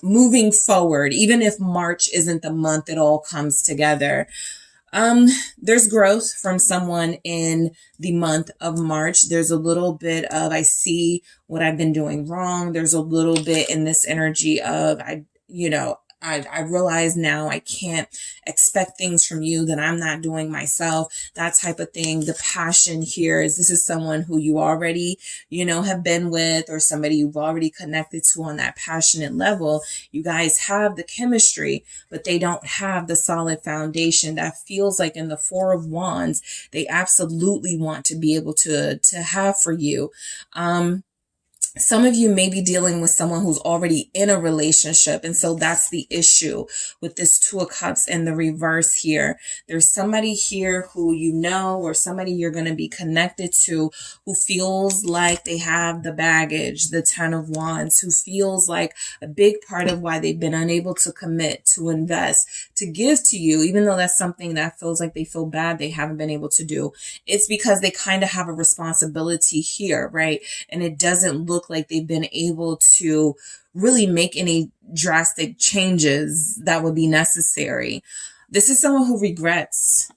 moving forward, even if March isn't the month it all comes together. There's growth from someone in the month of March. There's a little bit of, I see what I've been doing wrong. There's a little bit in this energy of, I realize now I can't expect things from you that I'm not doing myself, that type of thing. The passion here is this is someone who you already, have been with, or somebody you've already connected to on that passionate level. You guys have the chemistry, but they don't have the solid foundation that feels like in the Four of Wands, they absolutely want to be able to have for you. Some of you may be dealing with someone who's already in a relationship. And so that's the issue with this Two of Cups in the reverse here. There's somebody here who or somebody you're going to be connected to who feels like they have the baggage, the Ten of Wands, who feels like a big part of why they've been unable to commit, to invest, to give to you, even though that's something that feels like they feel bad they haven't been able to do. It's because they kind of have a responsibility here, right? And it doesn't look like they've been able to really make any drastic changes that would be necessary. This is someone who regrets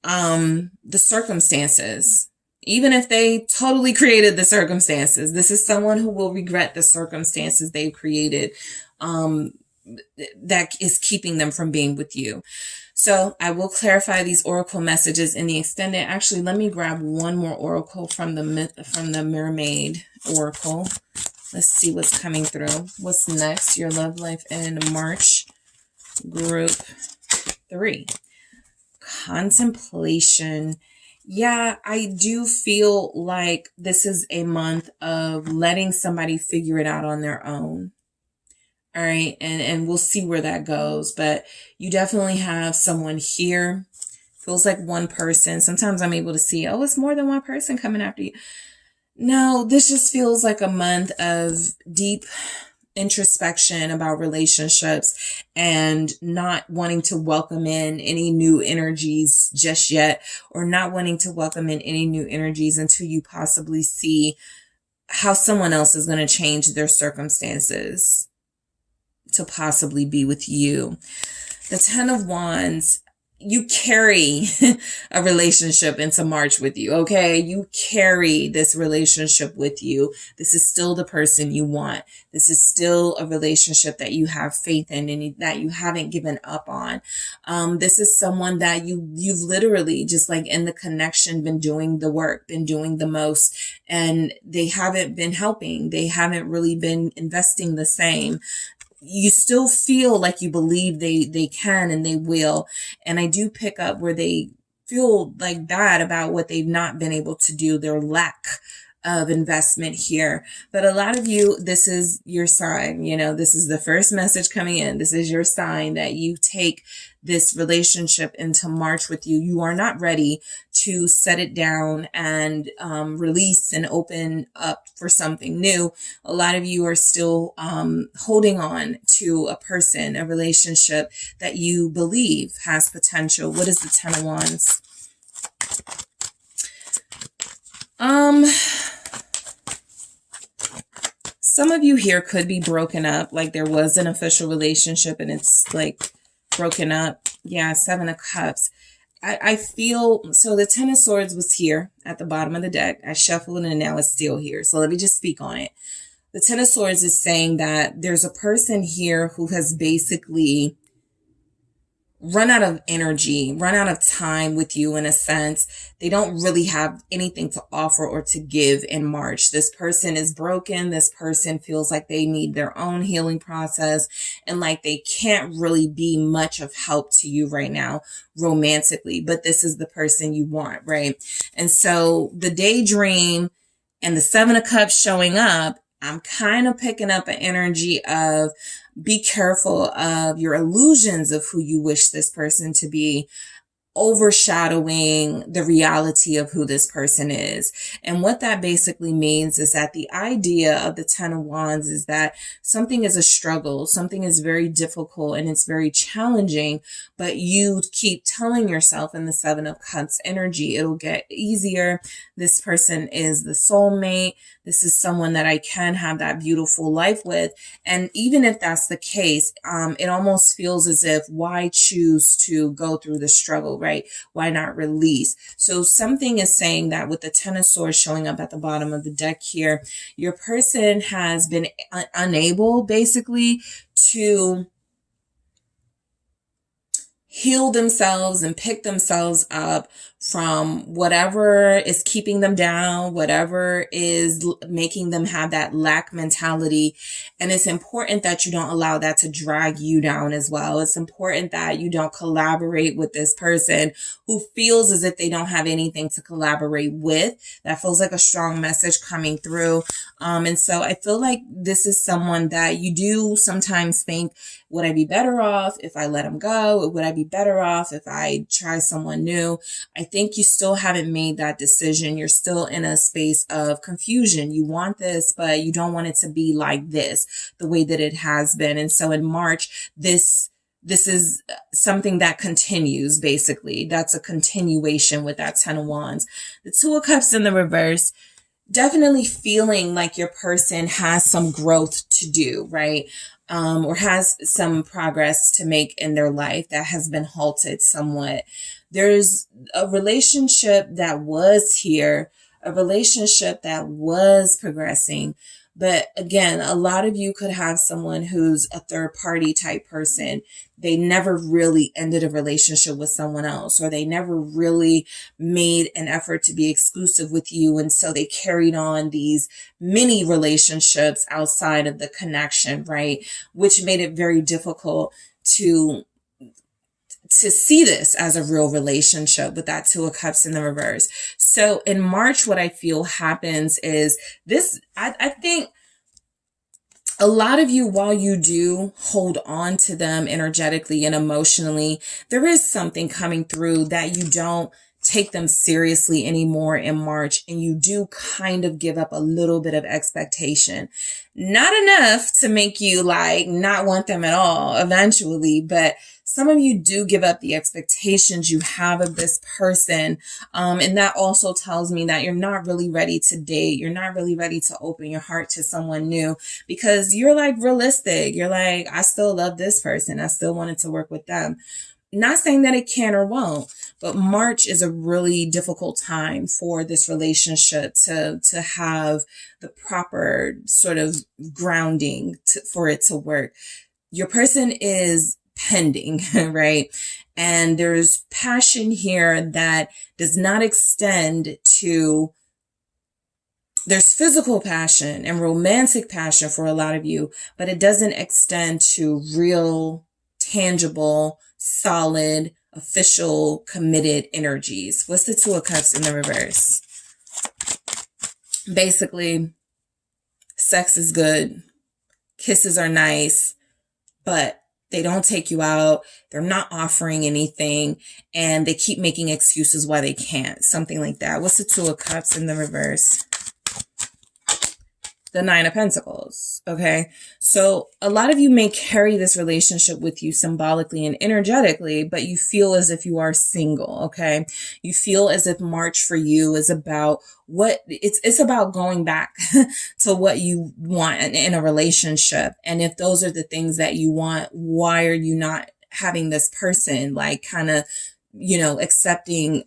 the circumstances. Even if they totally created the circumstances, this is someone who will regret the circumstances they've created that is keeping them from being with you. So I will clarify these oracle messages in the extended. Actually, let me grab one more oracle from the Mermaid Oracle. Let's see what's coming through. What's next? Your love life in March, group 3. Contemplation. Yeah, I do feel like this is a month of letting somebody figure it out on their own. All right. And we'll see where that goes. But you definitely have someone here. Feels like one person. Sometimes I'm able to see, it's more than one person coming after you. No, this just feels like a month of deep introspection about relationships and not wanting to welcome in any new energies just yet, or not wanting to welcome in any new energies until you possibly see how someone else is going to change their circumstances to possibly be with you. The Ten of Wands, you carry a relationship into March with you, okay? You carry this relationship with you. This is still the person you want. This is still a relationship that you have faith in and that you haven't given up on. This is someone that you've literally, just like in the connection, been doing the work, been doing the most, and they haven't been helping. They haven't really been investing the same. You still feel like you believe they can and they will. And I do pick up where they feel like bad about what they've not been able to do, their lack of investment here. But a lot of you, this is your sign. You know, this is the first message coming in. This is your sign that you take this relationship into March with you. You are not ready to set it down and release and open up for something new. A lot of you are still holding on to a person, a relationship that you believe has potential. What is the Ten of Wands? Some of you here could be broken up, like there was an official relationship and it's like broken up. Yeah, Seven of Cups. I feel, so the Ten of Swords was here at the bottom of the deck. I shuffled and now it's still here. So let me just speak on it. The Ten of Swords is saying that there's a person here who has basically run out of energy, run out of time with you in a sense. They don't really have anything to offer or to give in March. This person is broken. This person feels like they need their own healing process and like they can't really be much of help to you right now romantically, but this is the person you want, right? And so the daydream and the Seven of Cups showing up, I'm kind of picking up an energy of be careful of your illusions of who you wish this person to be overshadowing the reality of who this person is. And what that basically means is that the idea of the Ten of Wands is that something is a struggle, something is very difficult and it's very challenging, but you keep telling yourself in the Seven of Cups energy, it'll get easier. This person is the soulmate. This is someone that I can have that beautiful life with. And even if that's the case, it almost feels as if why choose to go through the struggle, right? Why not release? So something is saying that with the Ten of Swords showing up at the bottom of the deck here, your person has been unable basically to heal themselves and pick themselves up from whatever is keeping them down, whatever is making them have that lack mentality. And it's important that you don't allow that to drag you down as well. It's important that you don't collaborate with this person who feels as if they don't have anything to collaborate with. That feels like a strong message coming through. And so I feel like this is someone that you do sometimes think, would I be better off if I let him go? Would I be better off if I try someone new? I think you still haven't made that decision. You're still in a space of confusion. You want this, but you don't want it to be like this, the way that it has been. And so in March, this is something that continues, basically. That's a continuation with that Ten of Wands. The Two of Cups in the reverse, definitely feeling like your person has some growth to do, right? Or has some progress to make in their life that has been halted somewhat. There's a relationship that was here, a relationship that was progressing. But again, a lot of you could have someone who's a third party type person. They never really ended a relationship with someone else, or they never really made an effort to be exclusive with you. And so they carried on these mini relationships outside of the connection, right? Which made it very difficult to see this as a real relationship with that Two of Cups in the reverse. So in March, what I feel happens is this, I think a lot of you, while you do hold on to them energetically and emotionally, there is something coming through that you don't take them seriously anymore in March, and you do kind of give up a little bit of expectation. Not enough to make you like not want them at all eventually, but some of you do give up the expectations you have of this person. And that also tells me that you're not really ready to date. You're not really ready to open your heart to someone new, because you're like realistic. You're like, I still love this person. I still wanted to work with them. Not saying that it can or won't, but March is a really difficult time for this relationship to have the proper sort of grounding for it to work. Your person is pending, right? And there's passion here that does not extend to, there's physical passion and romantic passion for a lot of you, but it doesn't extend to real, tangible, solid official, committed energies. What's the Two of Cups in the reverse? Basically, sex is good. Kisses are nice, but they don't take you out. They're not offering anything, and they keep making excuses why they can't. Something like that. What's the Two of Cups in the reverse? The Nine of Pentacles. Okay. So a lot of you may carry this relationship with you symbolically and energetically, but you feel as if you are single. Okay. You feel as if March for you is about it's about going back to what you want in a relationship. And if those are the things that you want, why are you not having this person like kind of, accepting,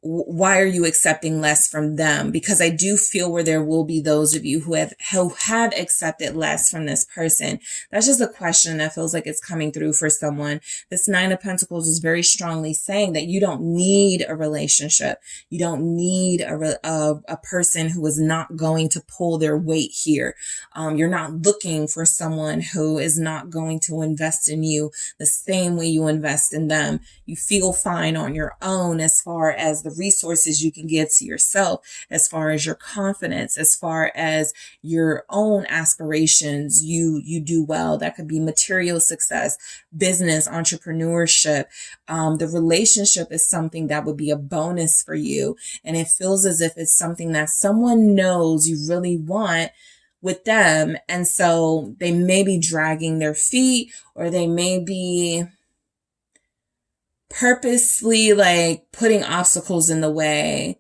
why are you accepting less from them? Because I do feel where there will be those of you who have accepted less from this person. That's just a question that feels like it's coming through for someone. This Nine of Pentacles is very strongly saying that you don't need a relationship. You don't need a person who is not going to pull their weight here. You're not looking for someone who is not going to invest in you the same way you invest in them. You feel fine on your own as far as the resources you can give to yourself, as far as your confidence, as far as your own aspirations. You do well. That could be material success, business, entrepreneurship. The relationship is something that would be a bonus for you. And it feels as if it's something that someone knows you really want with them. And so they may be dragging their feet, or they may be purposely like putting obstacles in the way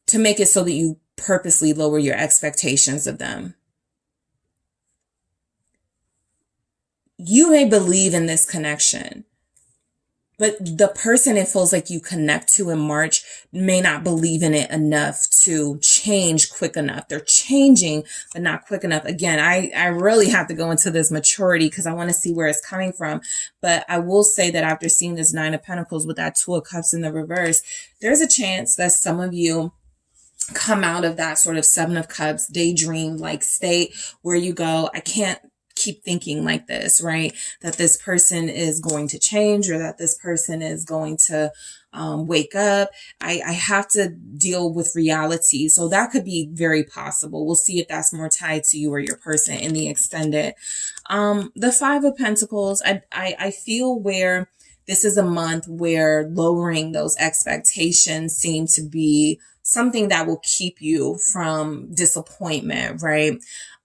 to make it so that you purposely lower your expectations of them. You may believe in this connection, but the person it feels like you connect to in March may not believe in it enough to change quick enough. They're changing, but not quick enough. Again, I really have to go into this maturity because I want to see where it's coming from. But I will say that after seeing this Nine of Pentacles with that Two of Cups in the reverse, there's a chance that some of you come out of that sort of Seven of Cups daydream like state where you go, I can't keep thinking like this, right? That this person is going to change, or that this person is going to wake up. I have to deal with reality. So that could be very possible. We'll see if that's more tied to you or your person in the extended. The Five of Pentacles, I feel where this is a month where lowering those expectations seem to be something that will keep you from disappointment, right?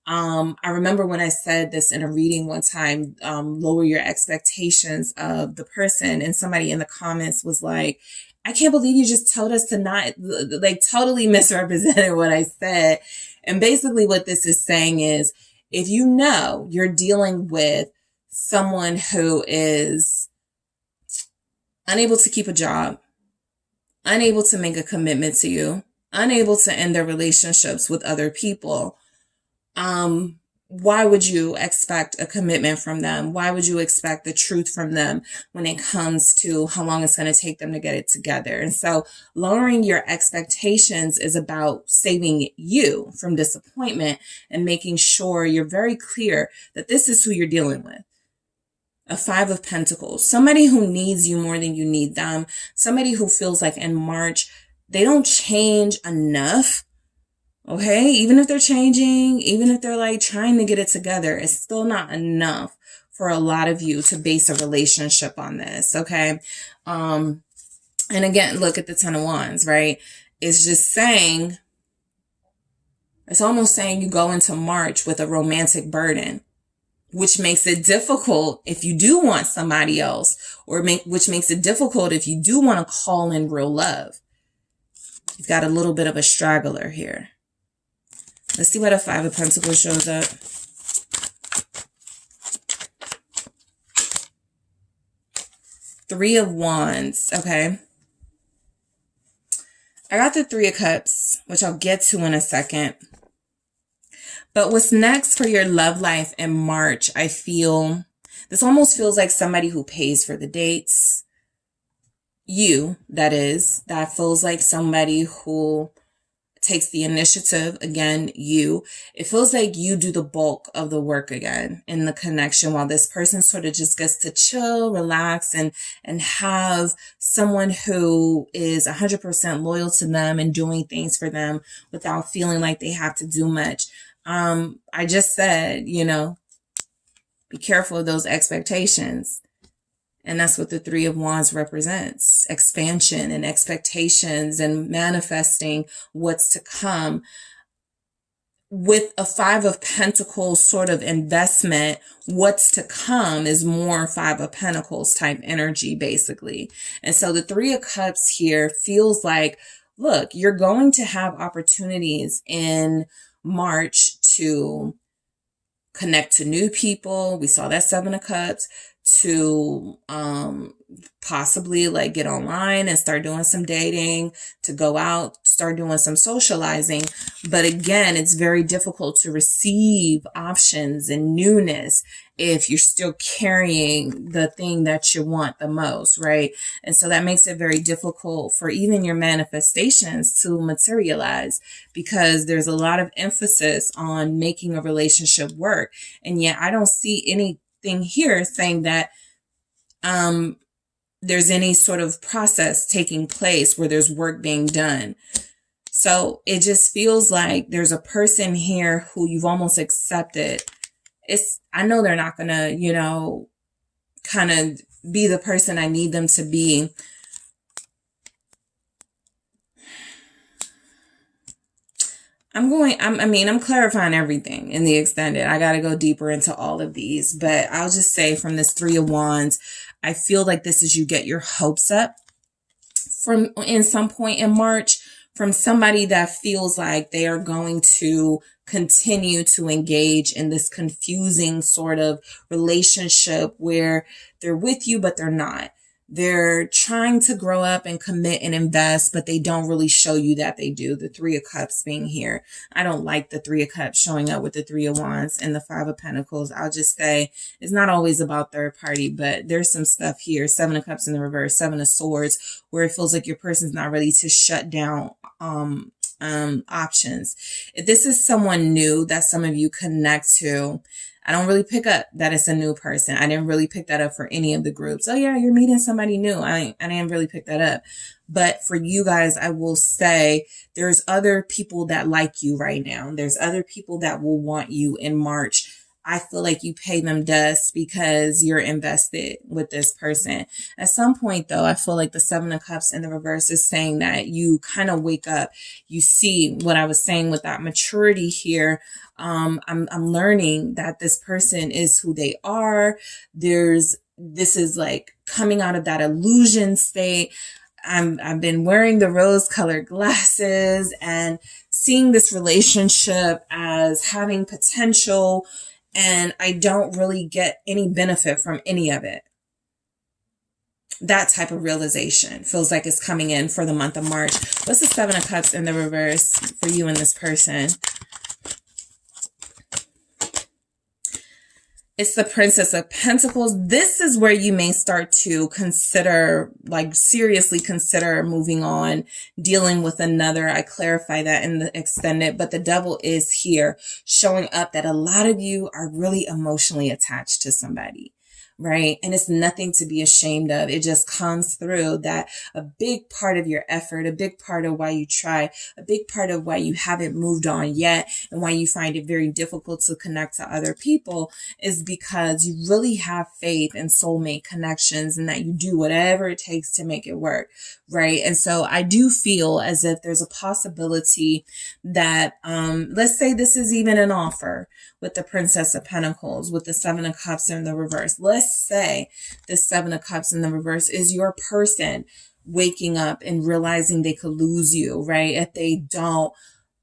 I remember when I said this in a reading one time, lower your expectations of the person, and somebody in the comments was like, I can't believe you just told us to not, like, totally misrepresented what I said. And basically what this is saying is, if you know you're dealing with someone who is unable to keep a job, unable to make a commitment to you, unable to end their relationships with other people, why would you expect a commitment from them? Why would you expect the truth from them when it comes to how long it's going to take them to get it together? And so lowering your expectations is about saving you from disappointment and making sure you're very clear that this is who you're dealing with. A Five of Pentacles, somebody who needs you more than you need them, somebody who feels like in March, they don't change enough. Okay, even if they're changing, even if they're like trying to get it together, it's still not enough for a lot of you to base a relationship on this. Okay. And again, look at the Ten of Wands, right? It's just saying, it's almost saying you go into March with a romantic burden, which makes it difficult if you do want somebody else, or which makes it difficult if you do want to call in real love. You've got a little bit of a straggler here. Let's see what a Five of Pentacles shows up. Three of Wands. Okay. I got the Three of Cups, which I'll get to in a second. But what's next for your love life in March, I feel, this almost feels like somebody who pays for the dates. You, that is, that feels like somebody who takes the initiative. Again, you. It feels like you do the bulk of the work again in the connection, while this person sort of just gets to chill, relax, and have someone who is 100% loyal to them and doing things for them without feeling like they have to do much. I just said, you know, be careful of those expectations. And that's what the Three of Wands represents: expansion and expectations and manifesting what's to come. With a Five of Pentacles sort of investment, what's to come is more Five of Pentacles type energy, basically. And so the Three of Cups here feels like, look, you're going to have opportunities in March to connect to new people. We saw that Seven of Cups. To possibly like get online and start doing some dating, to go out, start doing some socializing. But again, it's very difficult to receive options and newness if you're still carrying the thing that you want the most, right? And so that makes it very difficult for even your manifestations to materialize, because there's a lot of emphasis on making a relationship work. And yet I don't see anything here saying that there's any sort of process taking place where there's work being done. So it just feels like there's a person here who you've almost accepted. I know they're not gonna, you know, kind of be the person I need them to be. I'm clarifying everything in the extended. I got to go deeper into all of these, but I'll just say from this Three of Wands, I feel like this is you get your hopes up from in some point in March from somebody that feels like they are going to continue to engage in this confusing sort of relationship where they're with you, but they're not. They're trying to grow up and commit and invest, but they don't really show you that they do. The Three of Cups being here. I don't like the Three of Cups showing up with the Three of Wands and the Five of Pentacles. I'll just say it's not always about third party, but there's some stuff here. Seven of Cups in the reverse, Seven of Swords, where it feels like your person's not ready to shut down options. If this is someone new that some of you connect to, I don't really pick up that it's a new person. I didn't really pick that up for any of the groups. Oh yeah, you're meeting somebody new. I didn't really pick that up. But for you guys, I will say there's other people that like you right now. There's other people that will want you in March. I feel like you pay them dust because you're invested with this person. At some point though, I feel like the Seven of Cups in the reverse is saying that you kind of wake up. You see what I was saying with that maturity here. I'm learning that this person is who they are. This is like coming out of that illusion state. I've been wearing the rose colored glasses and seeing this relationship as having potential, and I don't really get any benefit from any of it. That type of realization feels like it's coming in for the month of March. What's the Seven of Cups in the reverse for you and this person? It's the Princess of Pentacles. This is where you may start to consider, like seriously consider moving on, dealing with another. I clarify that in the extended, but the Devil is here showing up that a lot of you are really emotionally attached to somebody. Right? And it's nothing to be ashamed of. It just comes through that a big part of your effort, a big part of why you try, a big part of why you haven't moved on yet, and why you find it very difficult to connect to other people is because you really have faith in soulmate connections and that you do whatever it takes to make it work. Right? And so I do feel as if there's a possibility that, let's say this is even an offer with the Princess of Pentacles, with the Seven of Cups in the reverse. Let's say the Seven of Cups in the reverse is your person waking up and realizing they could lose you, right? If they don't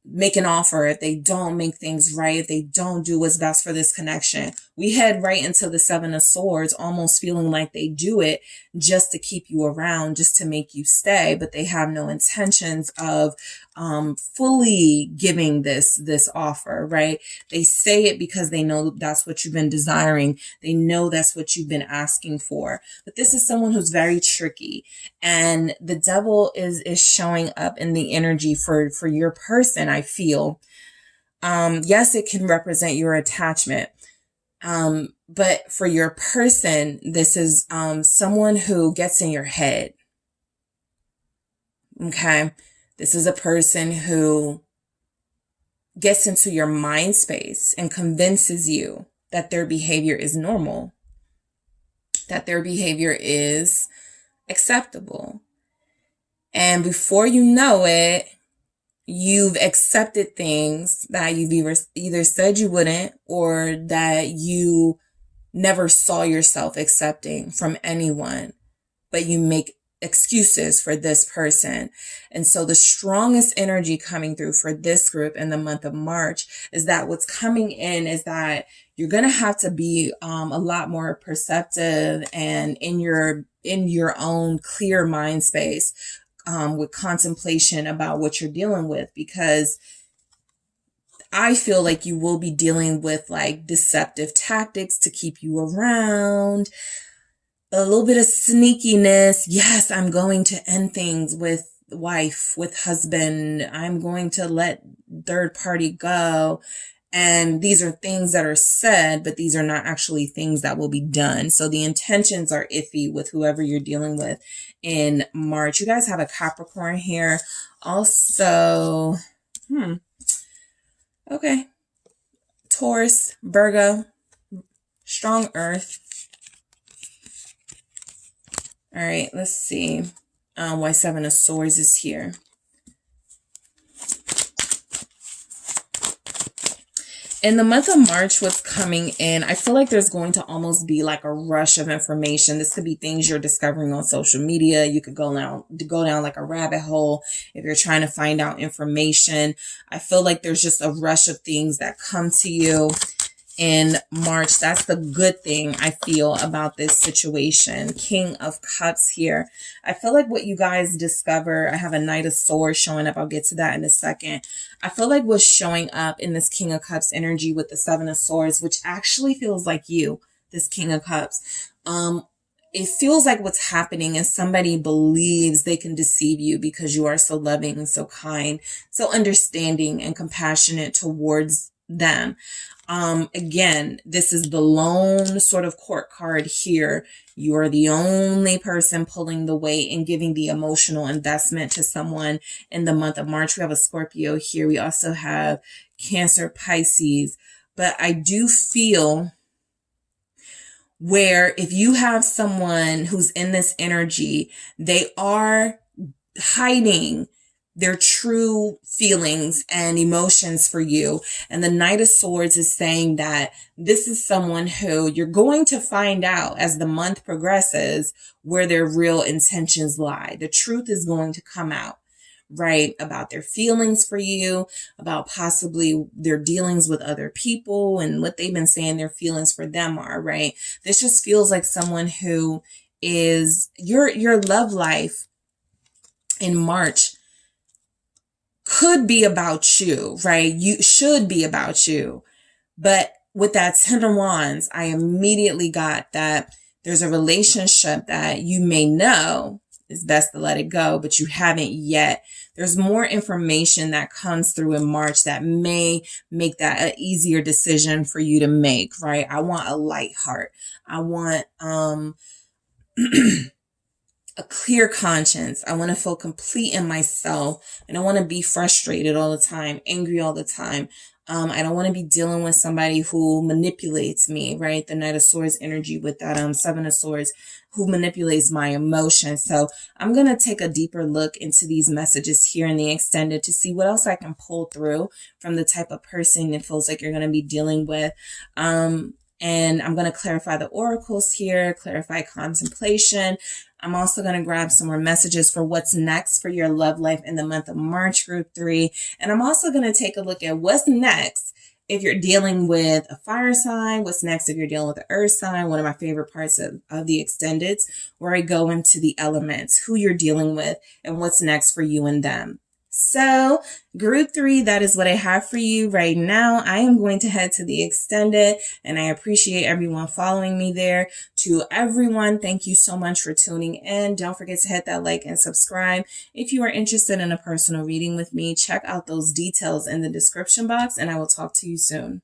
make an offer, if they don't make things right, if they don't do what's best for this connection. We head right into the Seven of Swords, almost feeling like they do it just to keep you around, just to make you stay, but they have no intentions of fully giving this offer, right? They say it because they know that's what you've been desiring. They know that's what you've been asking for. But this is someone who's very tricky, and the devil is showing up in the energy for your person, I feel. Yes, it can represent your attachment. But for your person, this is someone who gets in your head. Okay. This is a person who gets into your mind space and convinces you that their behavior is normal, that their behavior is acceptable. And before you know it, you've accepted things that you've either said you wouldn't, or that you never saw yourself accepting from anyone, but you make excuses for this person. And so the strongest energy coming through for this group in the month of March is that what's coming in is that you're going to have to be a lot more perceptive and in your own clear mind space, with contemplation about what you're dealing with, because I feel like you will be dealing with like deceptive tactics to keep you around, a little bit of sneakiness. Yes, I'm going to end things with wife, with husband. I'm going to let third party go. And these are things that are said, but these are not actually things that will be done. So the intentions are iffy with whoever you're dealing with in March. You guys have a Capricorn here. Also, okay. Taurus, Virgo, strong earth. All right, let's see why Seven of Swords is here. In the month of March, what's coming in, I feel like there's going to almost be like a rush of information. This could be things you're discovering on social media. You could go down like a rabbit hole if you're trying to find out information. I feel like there's just a rush of things that come to you in March. That's the good thing I feel about this situation. King of Cups here. I feel like what you guys discover, I have a Knight of Swords showing up. I'll get to that in a second. I feel like what's showing up in this King of Cups energy with the Seven of Swords, which actually feels like you, this King of Cups. It feels like what's happening is somebody believes they can deceive you because you are so loving and so kind, so understanding and compassionate towards them. Again, this is the lone sort of court card here. You are the only person pulling the weight and giving the emotional investment to someone in the month of March. We have a Scorpio here. We also have Cancer, Pisces. But I do feel where if you have someone who's in this energy, they are hiding their true feelings and emotions for you. And the Knight of Swords is saying that this is someone who you're going to find out as the month progresses where their real intentions lie. The truth is going to come out, right? About their feelings for you, about possibly their dealings with other people and what they've been saying their feelings for them are, right? This just feels like someone who is your love life in March could be about you, right? You should be about you. But with that Ten of Wands, I immediately got that there's a relationship that you may know is best to let it go, but you haven't yet. There's more information that comes through in March that may make that an easier decision for you to make, right? I want a light heart. I want, a clear conscience. I want to feel complete in myself. I don't want to be frustrated all the time, angry all the time. I don't want to be dealing with somebody who manipulates me, right? The Knight of Swords energy with that Seven of Swords, who manipulates my emotions. So I'm going to take a deeper look into these messages here in the extended to see what else I can pull through from the type of person it feels like you're going to be dealing with. And I'm going to clarify the oracles here, clarify contemplation. I'm also going to grab some more messages for what's next for your love life in the month of March, group 3. And I'm also going to take a look at what's next if you're dealing with a fire sign, what's next if you're dealing with an earth sign. One of my favorite parts of the extendeds, where I go into the elements, who you're dealing with, and what's next for you and them. So group 3, that is what I have for you right now. I am going to head to the extended, and I appreciate everyone following me there. To everyone, thank you so much for tuning in. Don't forget to hit that like and subscribe. If you are interested in a personal reading with me, check out those details in the description box, and I will talk to you soon.